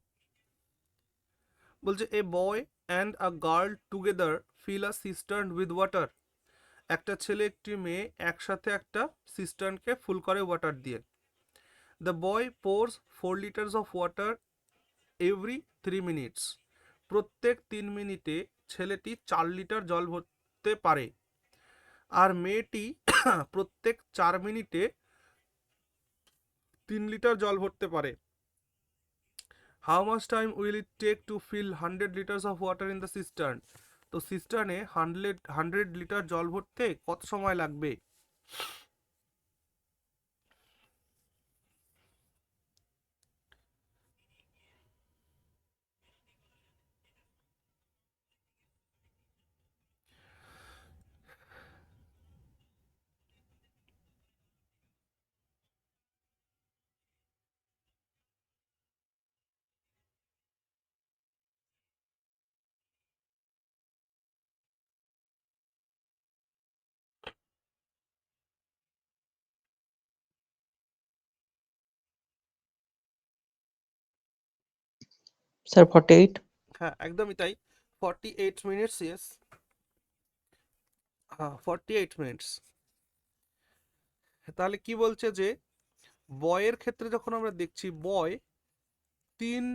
বলছে a boy and a girl together fill a cistern with water. একটা ছেলে একটি মেয়ে একসাথে একটা সিস্টার্নকে ফুল করে ওয়াটার দিয়ে। The boy pours 4 litres of water every 3 minutes. প্রত্যেক 3 মিনিটে ছেলেটি 4 লিটার জল ভরতে পারে, আর মেয়েটি প্রত্যেক 4 মিনিটে 3 লিটার জল ভরতে পারে। How much time will it take to fill 100 litres of water in the cistern? তো সিস্টার্নে 100 লিটার জল ভরতে কত সময় লাগবে? স্যার 48। হ্যাঁ, একদমই তাই, 48 মিনিটস। ইয়েস, হ্যাঁ 48 মিনিটস। তাহলে কি বলছে যে বয়ের ক্ষেত্রে যখন আমরা দেখছি, বয় 3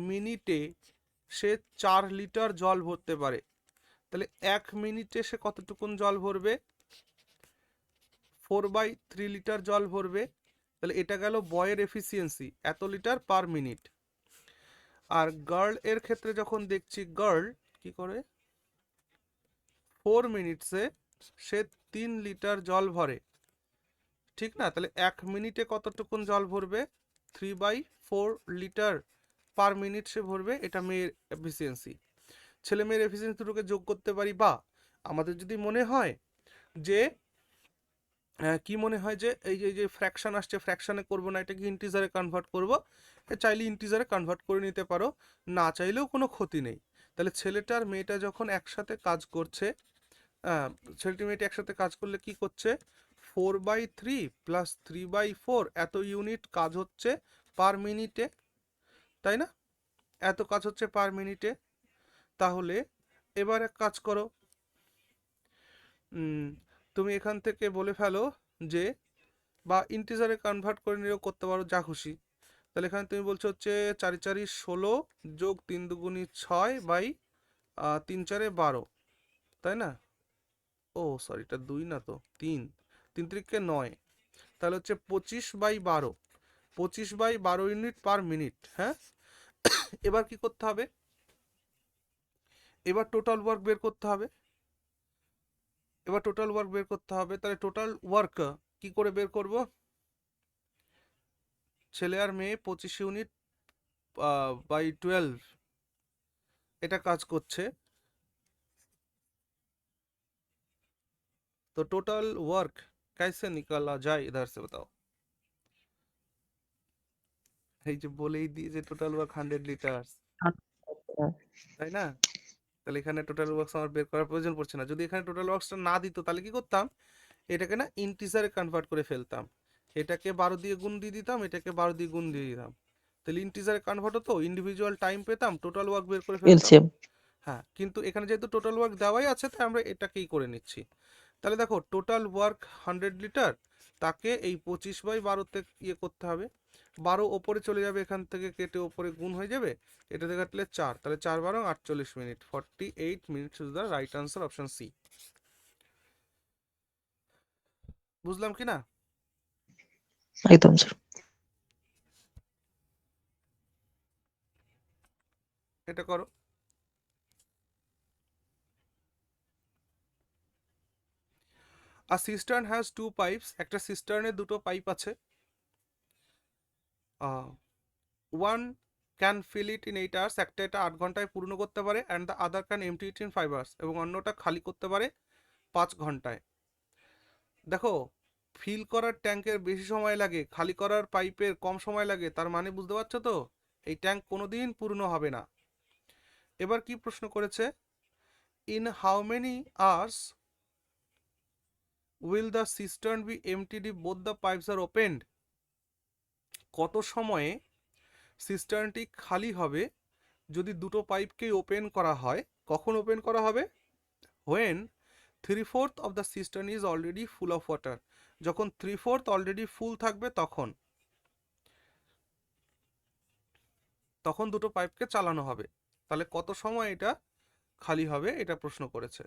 মিনিটে সে 4 লিটার জল ভরতে পারে, তাহলে 1 মিনিটে সে কতটুকুন জল ভরবে? 4/3 লিটার জল ভরবে। তাহলে এটা গেল বয়ের এফিসিয়েন্সি, এত লিটার পার মিনিট। আর গার্ল এর ক্ষেত্রে যখন দেখছি, গার্ল কি করে 4 মিনিটসে সে 3 লিটার জল ভরে, ঠিক না? তাহলে 1 মিনিটে কতটুকুন জল ভরবে? 3/4 লিটার পার মিনিট সে ভরবে। এটা মেয়ের এফিসিয়েন্সি। ছেলে মেয়ের এফিসিয়েন্সি দুটোকে যোগ করতে পারি, বা আমাদের যদি মনে হয় যে কি মনে হয় যে এই যে ফ্র্যাকশন আসছে, ফ্র্যাকশনে করব না, এটাকে ইন্টিজারে কনভার্ট করব? চাইলে ইন্টিজারে কনভার্ট করে নিতে পারো, না চাইলেও কোনো ক্ষতি নেই। তাহলে ছেলেটা আর মেয়েটা যখন একসাথে কাজ করছে, ছেলেটি মেয়েটি একসাথে কাজ করলে কি করছে, 4/3 প্লাস 3/4 এত ইউনিট কাজ হচ্ছে পার মিনিটে, তাই না? এত কাজ হচ্ছে পার মিনিটে। তাহলে এবার এক কাজ করো, তুমি এখান থেকে বলে ফেলো যে, বা ইন্টিজারে কনভার্ট করে নিয়েও করতে পারো, যা খুশি। তাহলে এখানে তুমি বলছো হচ্ছে 4 4 16 যোগ 3 2 6 বাই 3 4 12, তাই না? ও সরি, এটা 2 না তো 3, 3 3 9, তাহলে হচ্ছে 25/12, 25/12 ইউনিট পার মিনিট। হ্যাঁ, এবার কি করতে হবে, এবার টোটাল ওয়ার্ক বের করতে হবে। তাহলে টোটাল ওয়ার্ক কি করে বের করব? ছেলে আর মেয়ে 25 ইউনিট বাই 12 এটা কাজ করছে, तो टोटल वर्क कैसे निकाला जाए इधर से बताओ। এই যে বলেই দিয়েছে টোটাল ওয়ার্ক 100 লিটার, তাই না? তাহলে এখানে টোটাল ওয়ার্কস আমার বের করার প্রয়োজন পড়ছে না। যদি এখানে টোটাল ওয়ার্কসটা না দিত তাহলে কি করতাম, এটাকে না ইন্টিজারে কনভার্ট করে ফেলতাম, এটাকে 12 দিয়ে গুণ দিয়ে দিতাম, এটাকে 12 দিয়ে গুণ দিয়ে দিতাম, তাহলে ইন্টিজারে কনভার্ট হতো, ইন্ডিভিজুয়াল টাইম পেতাম, টোটাল ওয়ার্ক বের করে ফেলতাম। এলসিএম। হ্যাঁ, কিন্তু এখানে যেহেতু টোটাল ওয়ার্ক দেওয়াই আছে তাই আমরা এটাকেই করে নিচ্ছি। তাহলে দেখো টোটাল ওয়ার্ক 100 লিটার, তাকে এই 25/12তে ইয়ে করতে হবে, 12 ওপরে চলে যাবে, এখান থেকে কেটে ওপরে গুণ হয়ে যাবে, এটা থেকে কাটলে 4, তাহলে 4 12 48 minute, 48 minutes is the right answer, option C. বুঝলাম কি না? একদম স্যার। এটা করো। A cistern has two pipes, একটা সিস্টার্নে দুটো পাইপ আছে, one can fill it in 8 hours, একটা এটা 8 ঘন্টায় পূর্ণ করতে পারে, and the other can empty it in 5 hours, এবং অন্যটা খালি করতে পারে 5 ঘন্টায়। দেখো, ফিল করার ট্যাঙ্কের বেশি সময় লাগে, খালি করার পাইপের কম সময় লাগে, তার মানে বুঝতে পারছো তো, এই ট্যাঙ্ক কোনোদিন পূর্ণ হবে না। এবার কি প্রশ্ন করেছে, in how many hours will the cistern be emptied if both the pipes are opened, কত সময়ে সিস্টার্নটি খালি হবে যদি দুটো পাইপকেই ওপেন করা হয়। কখন ওপেন করা হবে? When 3/4 of the cistern is already full of water, যখন 3/4 অলরেডি ফুল থাকবে তখন, তখন দুটো পাইপকে চালানো হবে। তাহলে কত সময় এটা খালি হবে, এটা প্রশ্ন করেছে।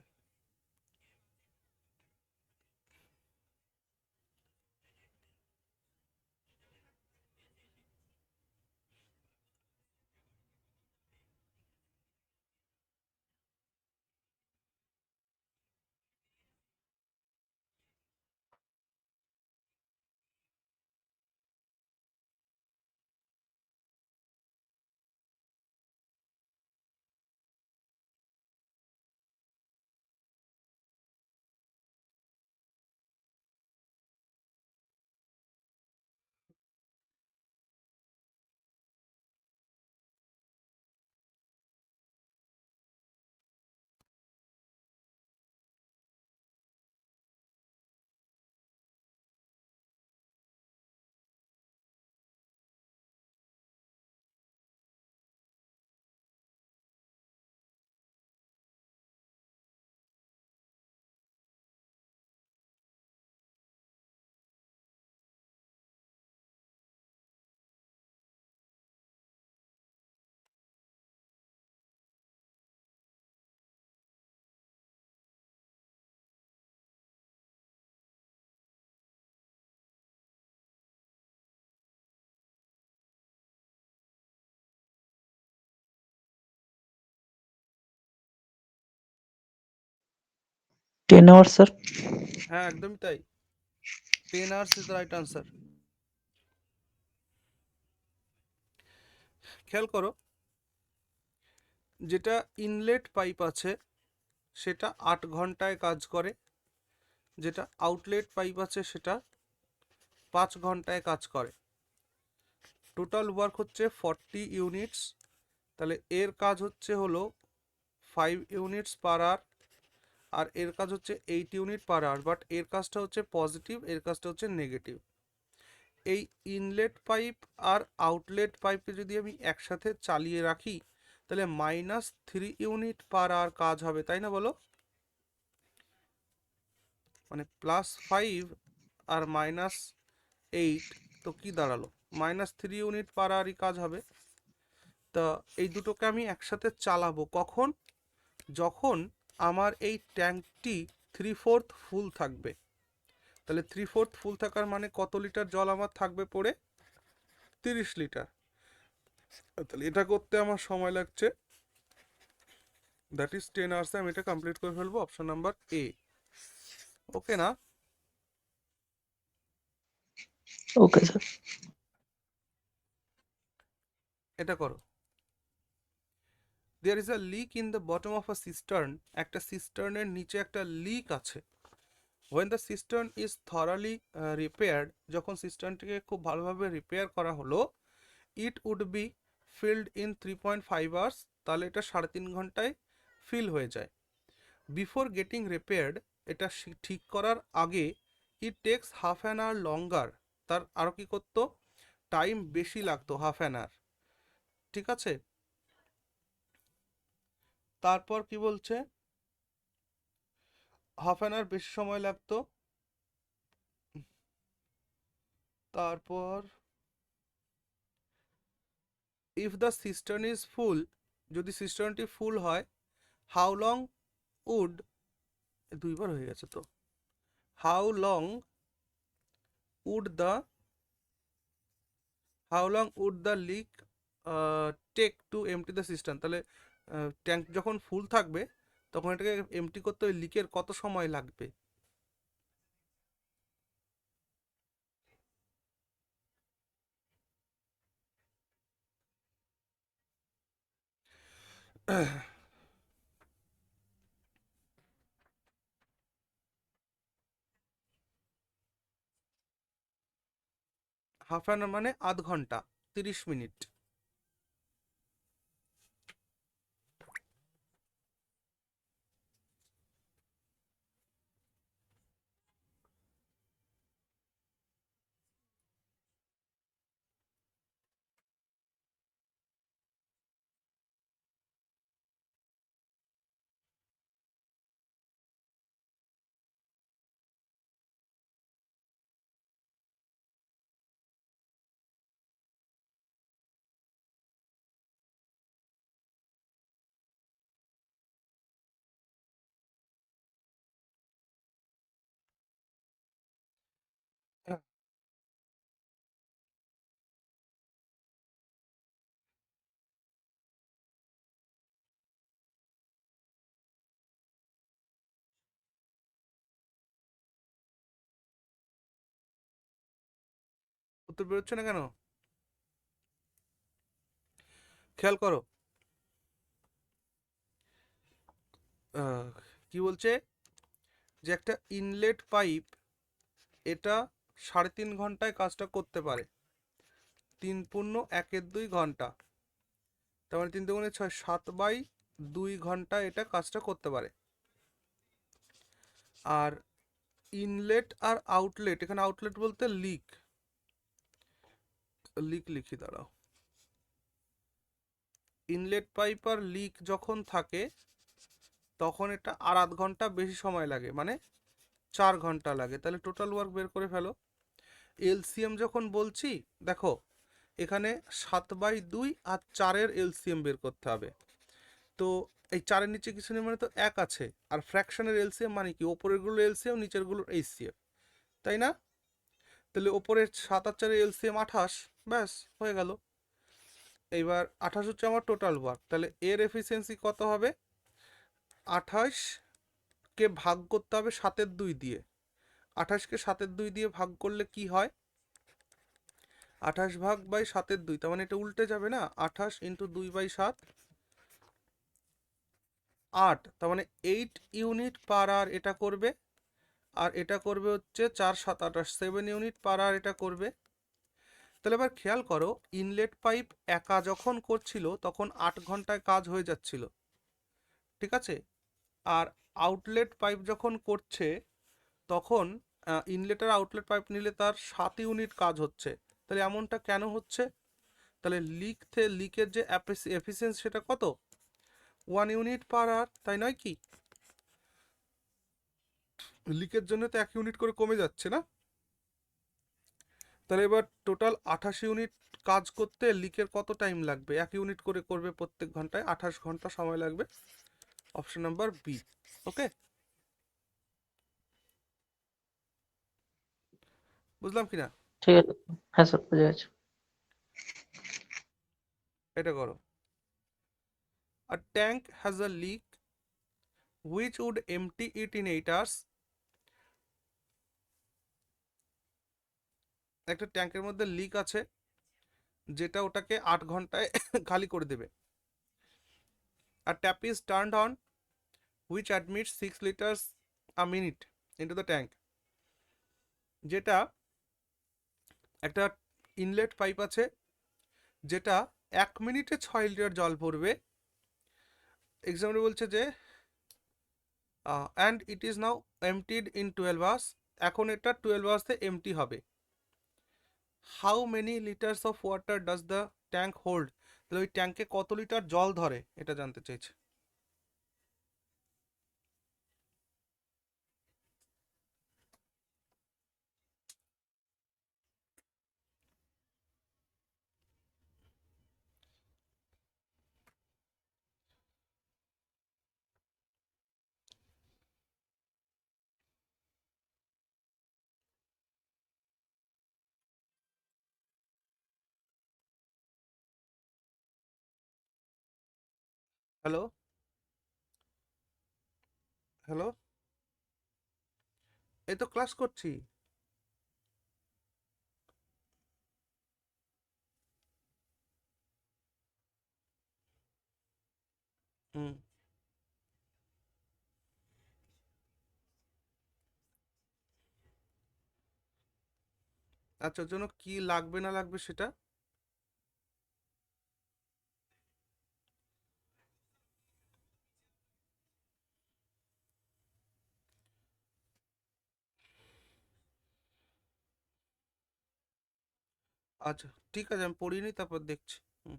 Ten hours sir. হ্যাঁ, একদমই তাই, 10 hours is the right answer. খেয়াল করো, যেটা ইনলেট পাইপ আছে সেটা 8 ঘন্টায় কাজ করে, যেটা আউটলেট পাইপ আছে সেটা 5 ঘন্টায় কাজ করে। টোটাল ওয়ার্ক হচ্ছে 40 ইউনিটস, তাহলে এর কাজ হচ্ছে হলো 5 ইউনিটস পার আওয়ার, আর এর কাজ হচ্ছে 8 ইউনিট পার আওয়ার, বাট এর কাজটা হচ্ছে পজিটিভ, এর কাজটা হচ্ছে নেগেটিভ। এই ইনলেট পাইপ আর আউটলেট পাইপকে যদি আমি একসাথে চালিয়ে রাখি তাহলে -3 ইউনিট পার আওয়ার কাজ হবে, তাই না বলো? মানে +5 আর -8, তো কি দাঁড়ালো, -3 ইউনিট পার আওয়ারই কাজ হবে। তা এই দুটোকে আমি একসাথে চালাবো কখন? যখন আমার এই ট্যাঙ্কটি 3/4 ফুল থাকবে। তাহলে 3/4 ফুল থাকার মানে কত লিটার জল আমার থাকবে পড়ে? 30 লিটার। তাহলে এটা করতে আমার সময় লাগছে, দ্যাট ইজ 10 আওয়ার্সে আমি এটা কমপ্লিট করে ফেলবো, অপশন নাম্বার এ। ওকে না? Okay sir. এটা করো। There is a leak in the bottom of a cistern, একটা সিস্টার্নের নিচে একটা লিক আছে। when the cistern is thoroughly repaired, যখন সিস্টার্নটিকে খুব ভালোভাবে রিপেয়ার করা হলো, it would be filled in 3.5 hours, তাহলে এটা 3.5 ঘন্টায় ফিল হয়ে যায়। বিফোর গেটিং রিপেয়ার্ড, এটা ঠিক করার আগে it takes half an hour longer, তার আরও কি করতো, টাইম বেশি লাগতো, হাফ অ্যান আওয়ার। ঠিক আছে, তারপর কি বলছে, হাফ অ্যান আওয়ার বেশি সময় লাগতো। তারপর ইফ দ্য সিস্টার্ন ইজ ফুল, যদি সিস্টার্নটি ফুল হয়, হাউ লং উড, দুইবার হয়ে গেছে তো, how long would the, how long would the leak take to empty the cistern, তাহলে ট্যাঙ্ক যখন ফুল থাকবে তখন এটাকে এমটি করতে ওই লিকের কত সময় লাগবে? হাফ অ্যান আওয়ার মানে আধ ঘন্টা, 30 মিনিট। উত্তর বেরোচ্ছে না কেন? খেয়াল করো, কি বলছে, যে একটা ইনলেট পাইপ এটা 3.5 ঘন্টায় কাজটা করতে পারে, 3 পূর্ণ 1/2 ঘন্টা, তার মানে 3 দুগুণে 6, 7/2 ঘন্টা এটা কাজটা করতে পারে। আর ইনলেট আর আউটলেট, এখানে আউটলেট বলতে লিক, লিখি দাঁড়াও, ইনলেট পাইপ আর লিক যখন থাকে তখন এটা আর আধ ঘন্টা বেশি সময় লাগে, মানে 4 ঘন্টা লাগে। তাহলে টোটাল ওয়ার্ক বের করে ফেলো। এলসিএম যখন বলছি, দেখো এখানে 7/2 আর 4-এর এলসিএম বের করতে হবে। তো এই 4-এর নিচে কিছু নেই মানে তো 1 আছে, আর ফ্র্যাকশনের এলসিএম মানে কি, ওপরেরগুলো এলসিএম, নিচেরগুলোর এইচসিএফ, তাই না? তাহলে ওপরের 7 আর 4-এর এলসিএম 28, ব্যাস হয়ে গেল। এইবার 28 হচ্ছে আমার টোটাল ওয়ার্ক, তাহলে এর এফিসিয়েন্সি কত হবে? 28কে ভাগ করতে হবে 7/2 দিয়ে, 28কে 7/2 দিয়ে ভাগ করলে কি হয়, 28 ভাগ বাই 7/2, তার মানে এটা উল্টে যাবে না, 28 ইন্টু 2/7, 8, তার মানে 8 ইউনিট পার আওয়ার এটা করবে। আর এটা করবে হচ্ছে 4 7 28 7 ইউনিট পার আওয়ার এটা করবে। তাহলে এবার খেয়াল করো, ইনলেট পাইপ একা যখন করছিল তখন 8 ঘন্টায় কাজ হয়ে যাচ্ছিল, ঠিক আছে? আর আউটলেট পাইপ যখন করছে তখন ইনলেট আর আউটলেট পাইপ নিলে তার 7 ইউনিট কাজ হচ্ছে। তাহলে এমনটা কেন হচ্ছে? তাহলে লিকের যে এফিসিয়েন্সি সেটা কত? 1 ইউনিট পার আওয়ার, তাই নয় কি? লিকের জন্য তো 1 ইউনিট করে কমে যাচ্ছে না? তাহলে এবার টোটাল 28 ইউনিট কাজ করতে লিকের কত টাইম লাগবে? 1 ইউনিট করে করবে প্রত্যেক ঘন্টায়, 28 ঘন্টা সময় লাগবে। Option number B. ওকে, বুঝলাম কিনা? ঠিক আছে, হ্যাঁ স্যার বুঝে গেছি। এটা করো। A tank has a leak which would empty it in 8 hours. একটা ট্যাঙ্কের মধ্যে লিক আছে যেটা ওটাকে 8 ঘন্টায় খালি করে দেবে। A tap is turned on which admits 6 liters a minute into the tank. যেটা একটা ইনলেট পাইপ আছে যেটা 1 মিনিটে 6 লিটার জল পড়বে। এক্সাম্পল বলছে যে and it is now এমটিড in 12 hours. এখন এটা 12 আওয়ার্সে এমটি হবে। How many litres of water does the tank hold? তাহলে ওই ট্যাঙ্কে কত লিটার জল ধরে এটা জানতে চাইছে। হ্যালো, হ্যালো, এই তো ক্লাস করছি। হুম, আচ্ছা, ওর জন্য কি লাগবে না লাগবে সেটা? আচ্ছা, ঠিক আছে, আমি পড়িয়ে নিই তারপর দেখছি। হুম,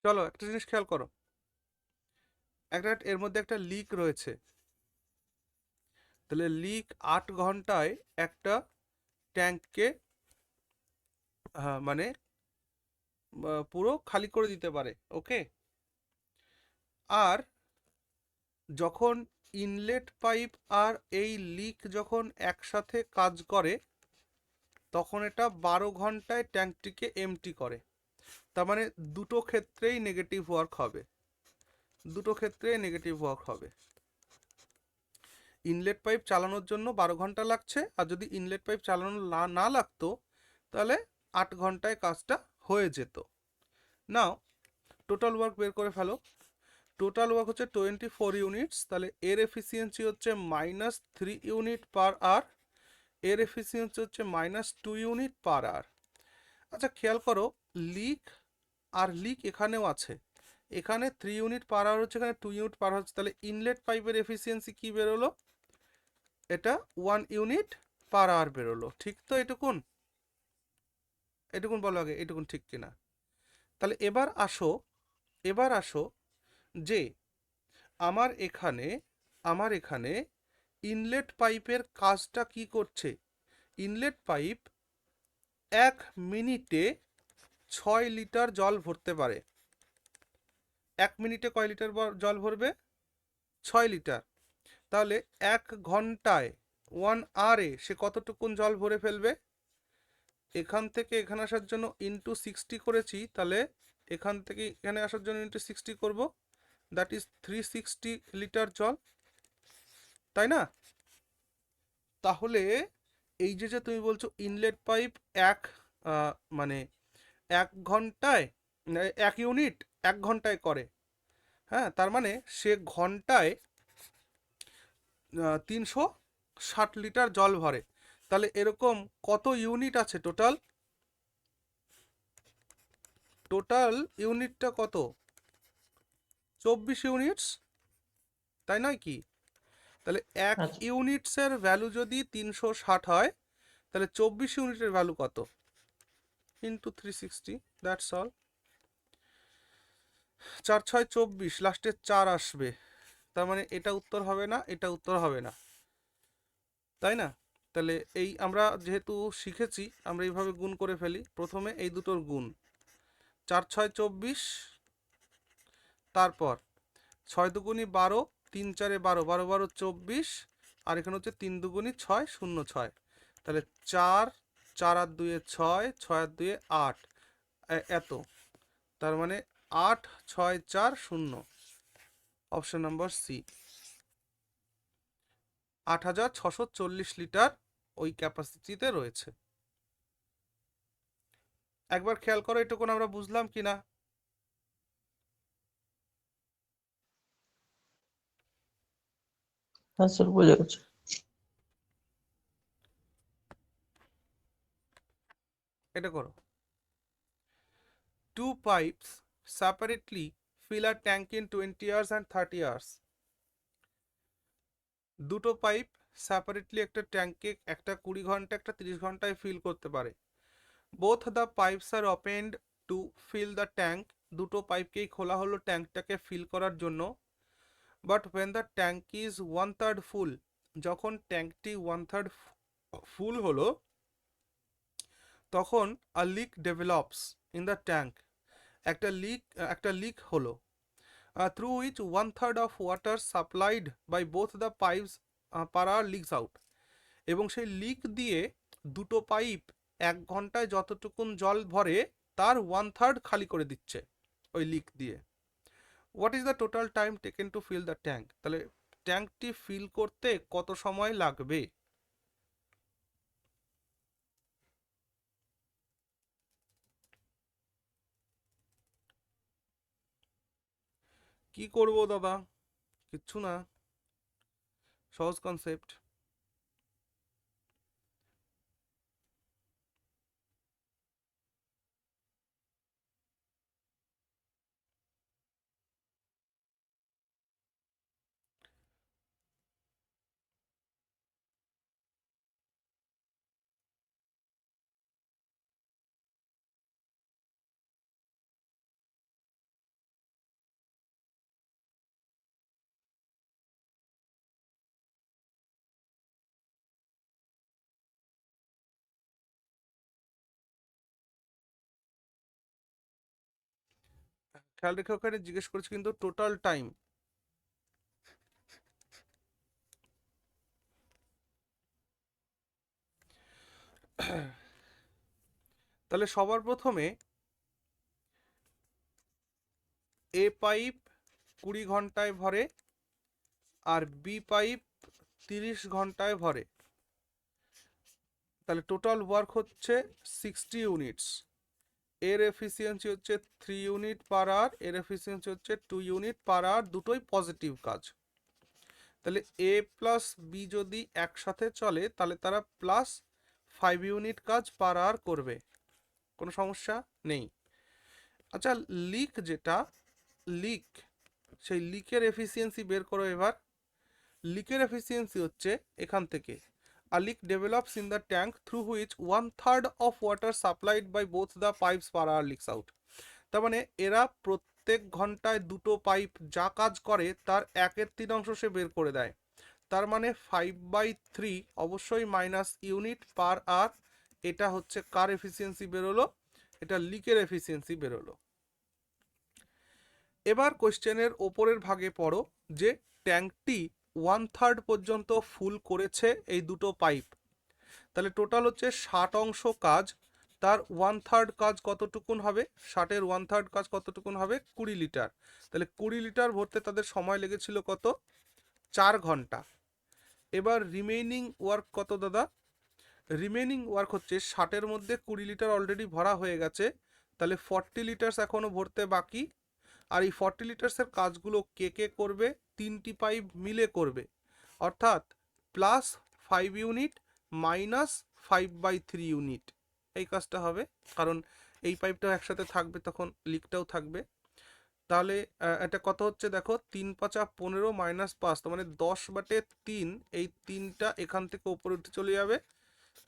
চলো একটা জিনিস খেয়াল করো। এর মধ্যে একটা লিক রয়েছে। তাহলে লিক 8 ঘন্টায় একটা ট্যাঙ্ককে মানে পুরো খালি করে দিতে পারে। ওকে, আর যখন ইনলেট পাইপ আর এই লিক যখন একসাথে কাজ করে তখন এটা 12 ঘন্টায় ট্যাঙ্কটিকে এমটি করে। তার মানে দুটো ক্ষেত্রেই নেগেটিভ ওয়ার্ক হবে, দুটো ক্ষেত্রেই নেগেটিভ ওয়ার্ক হবে। ইনলেট পাইপ চালানোর জন্য 12 ঘন্টা লাগছে, আর যদি ইনলেট পাইপ চালানো না লাগতো তাহলে 8 ঘন্টায় কাজটা হয়ে যেত। নাও টোটাল ওয়ার্ক বের করে ফেলো। টোটাল ওয়ার্ক হচ্ছে 24 ইউনিটস। তাহলে এর এফিসিয়েন্সি হচ্ছে -3 ইউনিট পার আওয়ার, এর এফিসিয়েন্সি হচ্ছে -2 ইউনিট পার আওয়ার। আচ্ছা খেয়াল করো, লিক এখানেও আছে, এখানে 3 ইউনিট পার আওয়ার হচ্ছে, এখানে 2 ইউনিট পার হচ্ছে। তাহলে ইনলেট পাইপের এফিসিয়েন্সি কি বেরোলো? এটা 1 ইউনিট পার আওয়ার বেরোলো। ঠিক তো এটুকুন? এটুকুন বলো আগে, এটুকুন ঠিক কিনা। তাহলে এবার আসো যে আমার এখানে ইনলেট পাইপের কাজটা কি করছে। ইনলেট পাইপ 1 মিনিটে 6 লিটার জল ভরতে পারে। 1 মিনিটে কয় লিটার জল ভরবে? 6 লিটার। তাহলে 1 ঘন্টায় 1 আওয়ারে সে কতটুকুন জল ভরে ফেলবে? এখান থেকে এখানে আসার জন্য ইন্টু 60 করেছি, তাহলে এখান থেকে এখানে আসার জন্য ইন্টু 60 করব, দ্যাট ইজ 360 লিটার জল, তাই না? তাহলে এই যে তুমি বলছো ইনলেট পাইপ মানে 1 ঘন্টায় 1 ইউনিট 1 ঘন্টায় করে, হ্যাঁ, তার মানে সে ঘন্টায় 360 লিটার জল ভরে। তাহলে এরকম কত ইউনিট আছে টোটাল? ইউনিটটা কত? 24 ইউনিটস, তাই নয় কি? তাহলে 1 আচ্ছা ইউনিটসের ভ্যালু যদি 360 হয়, তাহলে 24 ইউনিটের ভ্যালু কত? Into 360, that's all. 4 6 24, লাস্টে 4 আসবে, তার মানে এটা উত্তর হবে না, এটা উত্তর হবে না, তাই না? তাহলে এই আমরা যেহেতু শিখেছি, আমরা এইভাবে গুণ করে ফেলি। প্রথমে এই দুটোর গুণ, 4 6 24, তারপর 6 দুগুণি 12, 3 4 12, 12 12 24, আর এখানে হচ্ছে 3 দুগুণি 6 0 6। তাহলে 4 4 আর 2 6, 6 আর 2 8, এত, তার মানে 8 6 4 0, অপশন নাম্বার সি। 8640 লিটার ওই ক্যাপাসিটিতে রয়েছে। একবার খেয়াল করো এটুকুন আমরা বুঝলাম কিনা। হ্যাঁ স্যার বোঝা গেছে। এটা করো। 2 pipes separately fill a tank in 20 hours and 30 hours. দুটো পাইপ সেপারেটলি একটা ট্যাঙ্কে, একটা 20 ঘন্টা, একটা 30 ঘন্টায় ফিল করতে পারে। Both the pipes are opened to fill the tank, দুটো পাইপকেই খোলা হলো ট্যাঙ্কটাকে ফিল করার জন্য। But when the tank is 1/3 full, যখন ট্যাঙ্কটি 1/3 ফুল হলো, তখন a leak develops in the tank, একটা লিক হলো, through which 1/3 of water supplied by both the pipes per hour leaks out, এবং সেই লিক দিয়ে দুটো পাইপ 1 ঘন্টায় যতটুকুন জল ভরে তার 1/3 খালি করে দিচ্ছে ওই লিক দিয়ে। What is the total time taken to fill the tank, তাহলে ট্যাঙ্কটি ফিল করতে কত সময় লাগবে? কি করব দাদা, কিচ্ছু না, সহজ কনসেপ্ট। খেয়াল রেখে ওখানে জিজ্ঞেস করেছি কিন্তু টোটাল টাইম। তাহলে সবার প্রথমে এ পাইপ 20 ঘন্টায় ভরে আর বি পাইপ 30 ঘন্টায় ভরে, তাহলে টোটাল ওয়ার্ক হচ্ছে 60 ইউনিটস। এর এফিসিয়েন্সি হচ্ছে 3 ইউনিট পার আওয়ার, এর এফিসিয়েন্সি হচ্ছে 2 ইউনিট পার আওয়ার, দুটোই পজিটিভ কাজ। তাহলে এ প্লাস বি যদি একসাথে চলে তাহলে তারা প্লাস 5 ইউনিট কাজ পার আওয়ার করবে, কোনো সমস্যা নেই। আচ্ছা, লিক, সেই লিকের এফিসিয়েন্সি বের করো এবার। লিকের এফিসিয়েন্সি হচ্ছে এখান থেকে a leak develops in the tank through which 1/3 of water supplied by both the pipes per hour leaks out. তার মানে এরা প্রত্যেক ঘন্টায় দুটো পাইপ যা কাজ করে তার 1/3 সে বের করে দেয়। তার মানে 5/3 অবশ্যই মাইনাস ইউনিট পার আওয়ার। এটা হচ্ছে কার এফিসিয়েন্সি বেরোলো? এটা লিকের এফিসিয়েন্সি বেরোলো। এবার কোশ্চেনের ওপরের ভাগে পড়ো যে ট্যাঙ্কটি 1/3 পর্যন্ত ফুল করেছে এই দুটো পাইপ, তাহলে টোটাল হচ্ছে 60 কাজ, তার 1/3 কাজ কতটুকুন হবে? 60-এর 1/3 কাজ কতটুকুন হবে? 20 লিটার। তাহলে 20 লিটার ভরতে তাদের সময় লেগেছিল কত? 4 ঘন্টা। এবার রিমেইনিং ওয়ার্ক কত দাদা? রিমেইনিং ওয়ার্ক হচ্ছে 60-এর মধ্যে 20 লিটার অলরেডি ভরা হয়ে গেছে, তাহলে 40 লিটার্স এখনো ভরতে বাকি। আর এই 40 লিটার্সের কাজগুলো কে কে করবে? 3টি পাইপ মিলে করবে, অর্থাৎ প্লাস 5 ইউনিট মাইনাস 5/3 ইউনিট এই কাজটা হবে, কারণ এই পাইপটাও একসাথে থাকবে তখন লিকটাও থাকবে। তাহলে এটা কত হচ্ছে দেখো, 3 × 5 = 15 মাইনাস 5, তার মানে 10/3। এই 3টা এখান থেকে উপরে উঠে চলে যাবে,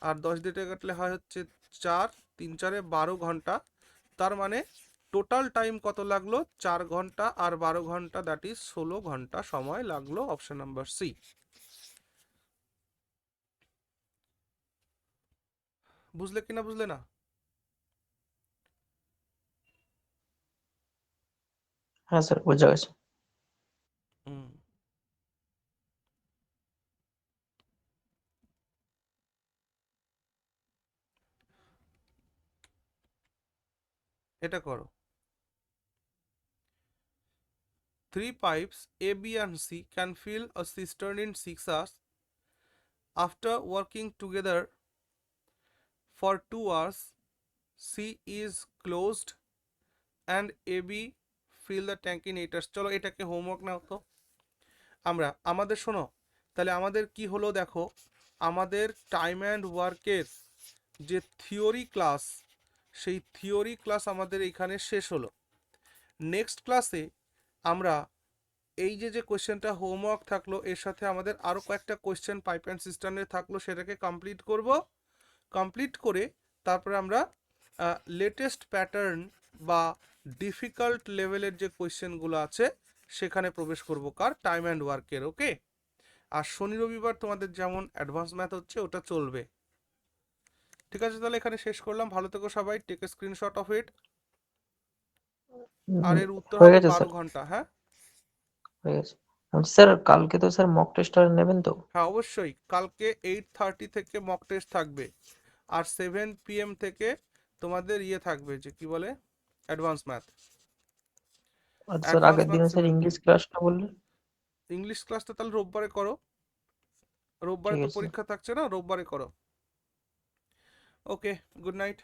আর 10 দিয়ে কাটলে হয় হচ্ছে 4, 3 × 4 = 12 ঘন্টা। তার মানে টোটাল টাইম কত লাগলো? 4 ঘন্টা আর 12 ঘন্টা, দ্যাট ইজ 16 ঘন্টা সময় লাগলো। Option number C. বুঝলে কিনা বুঝলে না? হ্যাঁ স্যার বোঝা গেছে। হুম, এটা করো। 3 pipes A, B and C can fill a cistern in 6 hours. After working together for 2 hours, C is closed and AB fill the tank in 8 hours. চলো এটাকে হোমওয়ার্ক নাও তো। আমাদের শোনো, তাহলে আমাদের কি হলো দেখো, আমাদের টাইম অ্যান্ড ওয়ার্কের যে থিওরি ক্লাস, সেই থিওরি ক্লাস আমাদের এখানে শেষ হলো। নেক্সট ক্লাসে আমরা এই যে কোয়েশ্চেনটা হোমওয়ার্ক থাকলো, এর সাথে আমাদের আরও কয়েকটা কোয়েশ্চেন পাইপ অ্যান্ড সিস্টেমের থাকলো, সেটাকে কমপ্লিট করব। কমপ্লিট করে তারপরে আমরা লেটেস্ট প্যাটার্ন বা ডিফিকাল্ট লেভেলের যে কোয়েশ্চেনগুলো আছে সেখানে প্রবেশ করব, কার? টাইম অ্যান্ড ওয়ার্কের। ওকে। আর শনি রবিবার তোমাদের যেমন অ্যাডভান্স ম্যাথ হচ্ছে ওটা চলবে। ঠিক আছে, তাহলে এখানে শেষ করলাম। ভালো থেকো সবাই। Take a screenshot of it. আর এর উত্তর হয়ে হবে গেছে 12 স্যার, ঘন্টা। হ্যাঁ হয়ে গেছে। স্যার কালকে তো স্যার মক টেস্টটা নেবেন তো? হ্যাঁ অবশ্যই, কালকে 8:30 থেকে মক টেস্ট থাকবে, আর 7 PM থেকে তোমাদের ইয়ে থাকবে, যে কি বলে, অ্যাডভান্স ম্যাথ। আর স্যার অ্যাডভান্স আগের ম্যাথ দিনে স্যার 7 ইংলিশ PM। ক্লাসটা বললেন? ইংলিশ ক্লাসটা তাহলে রোববারে করো। রোববারে ঠিক তো আছে স্যার। পরীক্ষা থাকছে না, রোববারে করো। ওকে, গুড নাইট।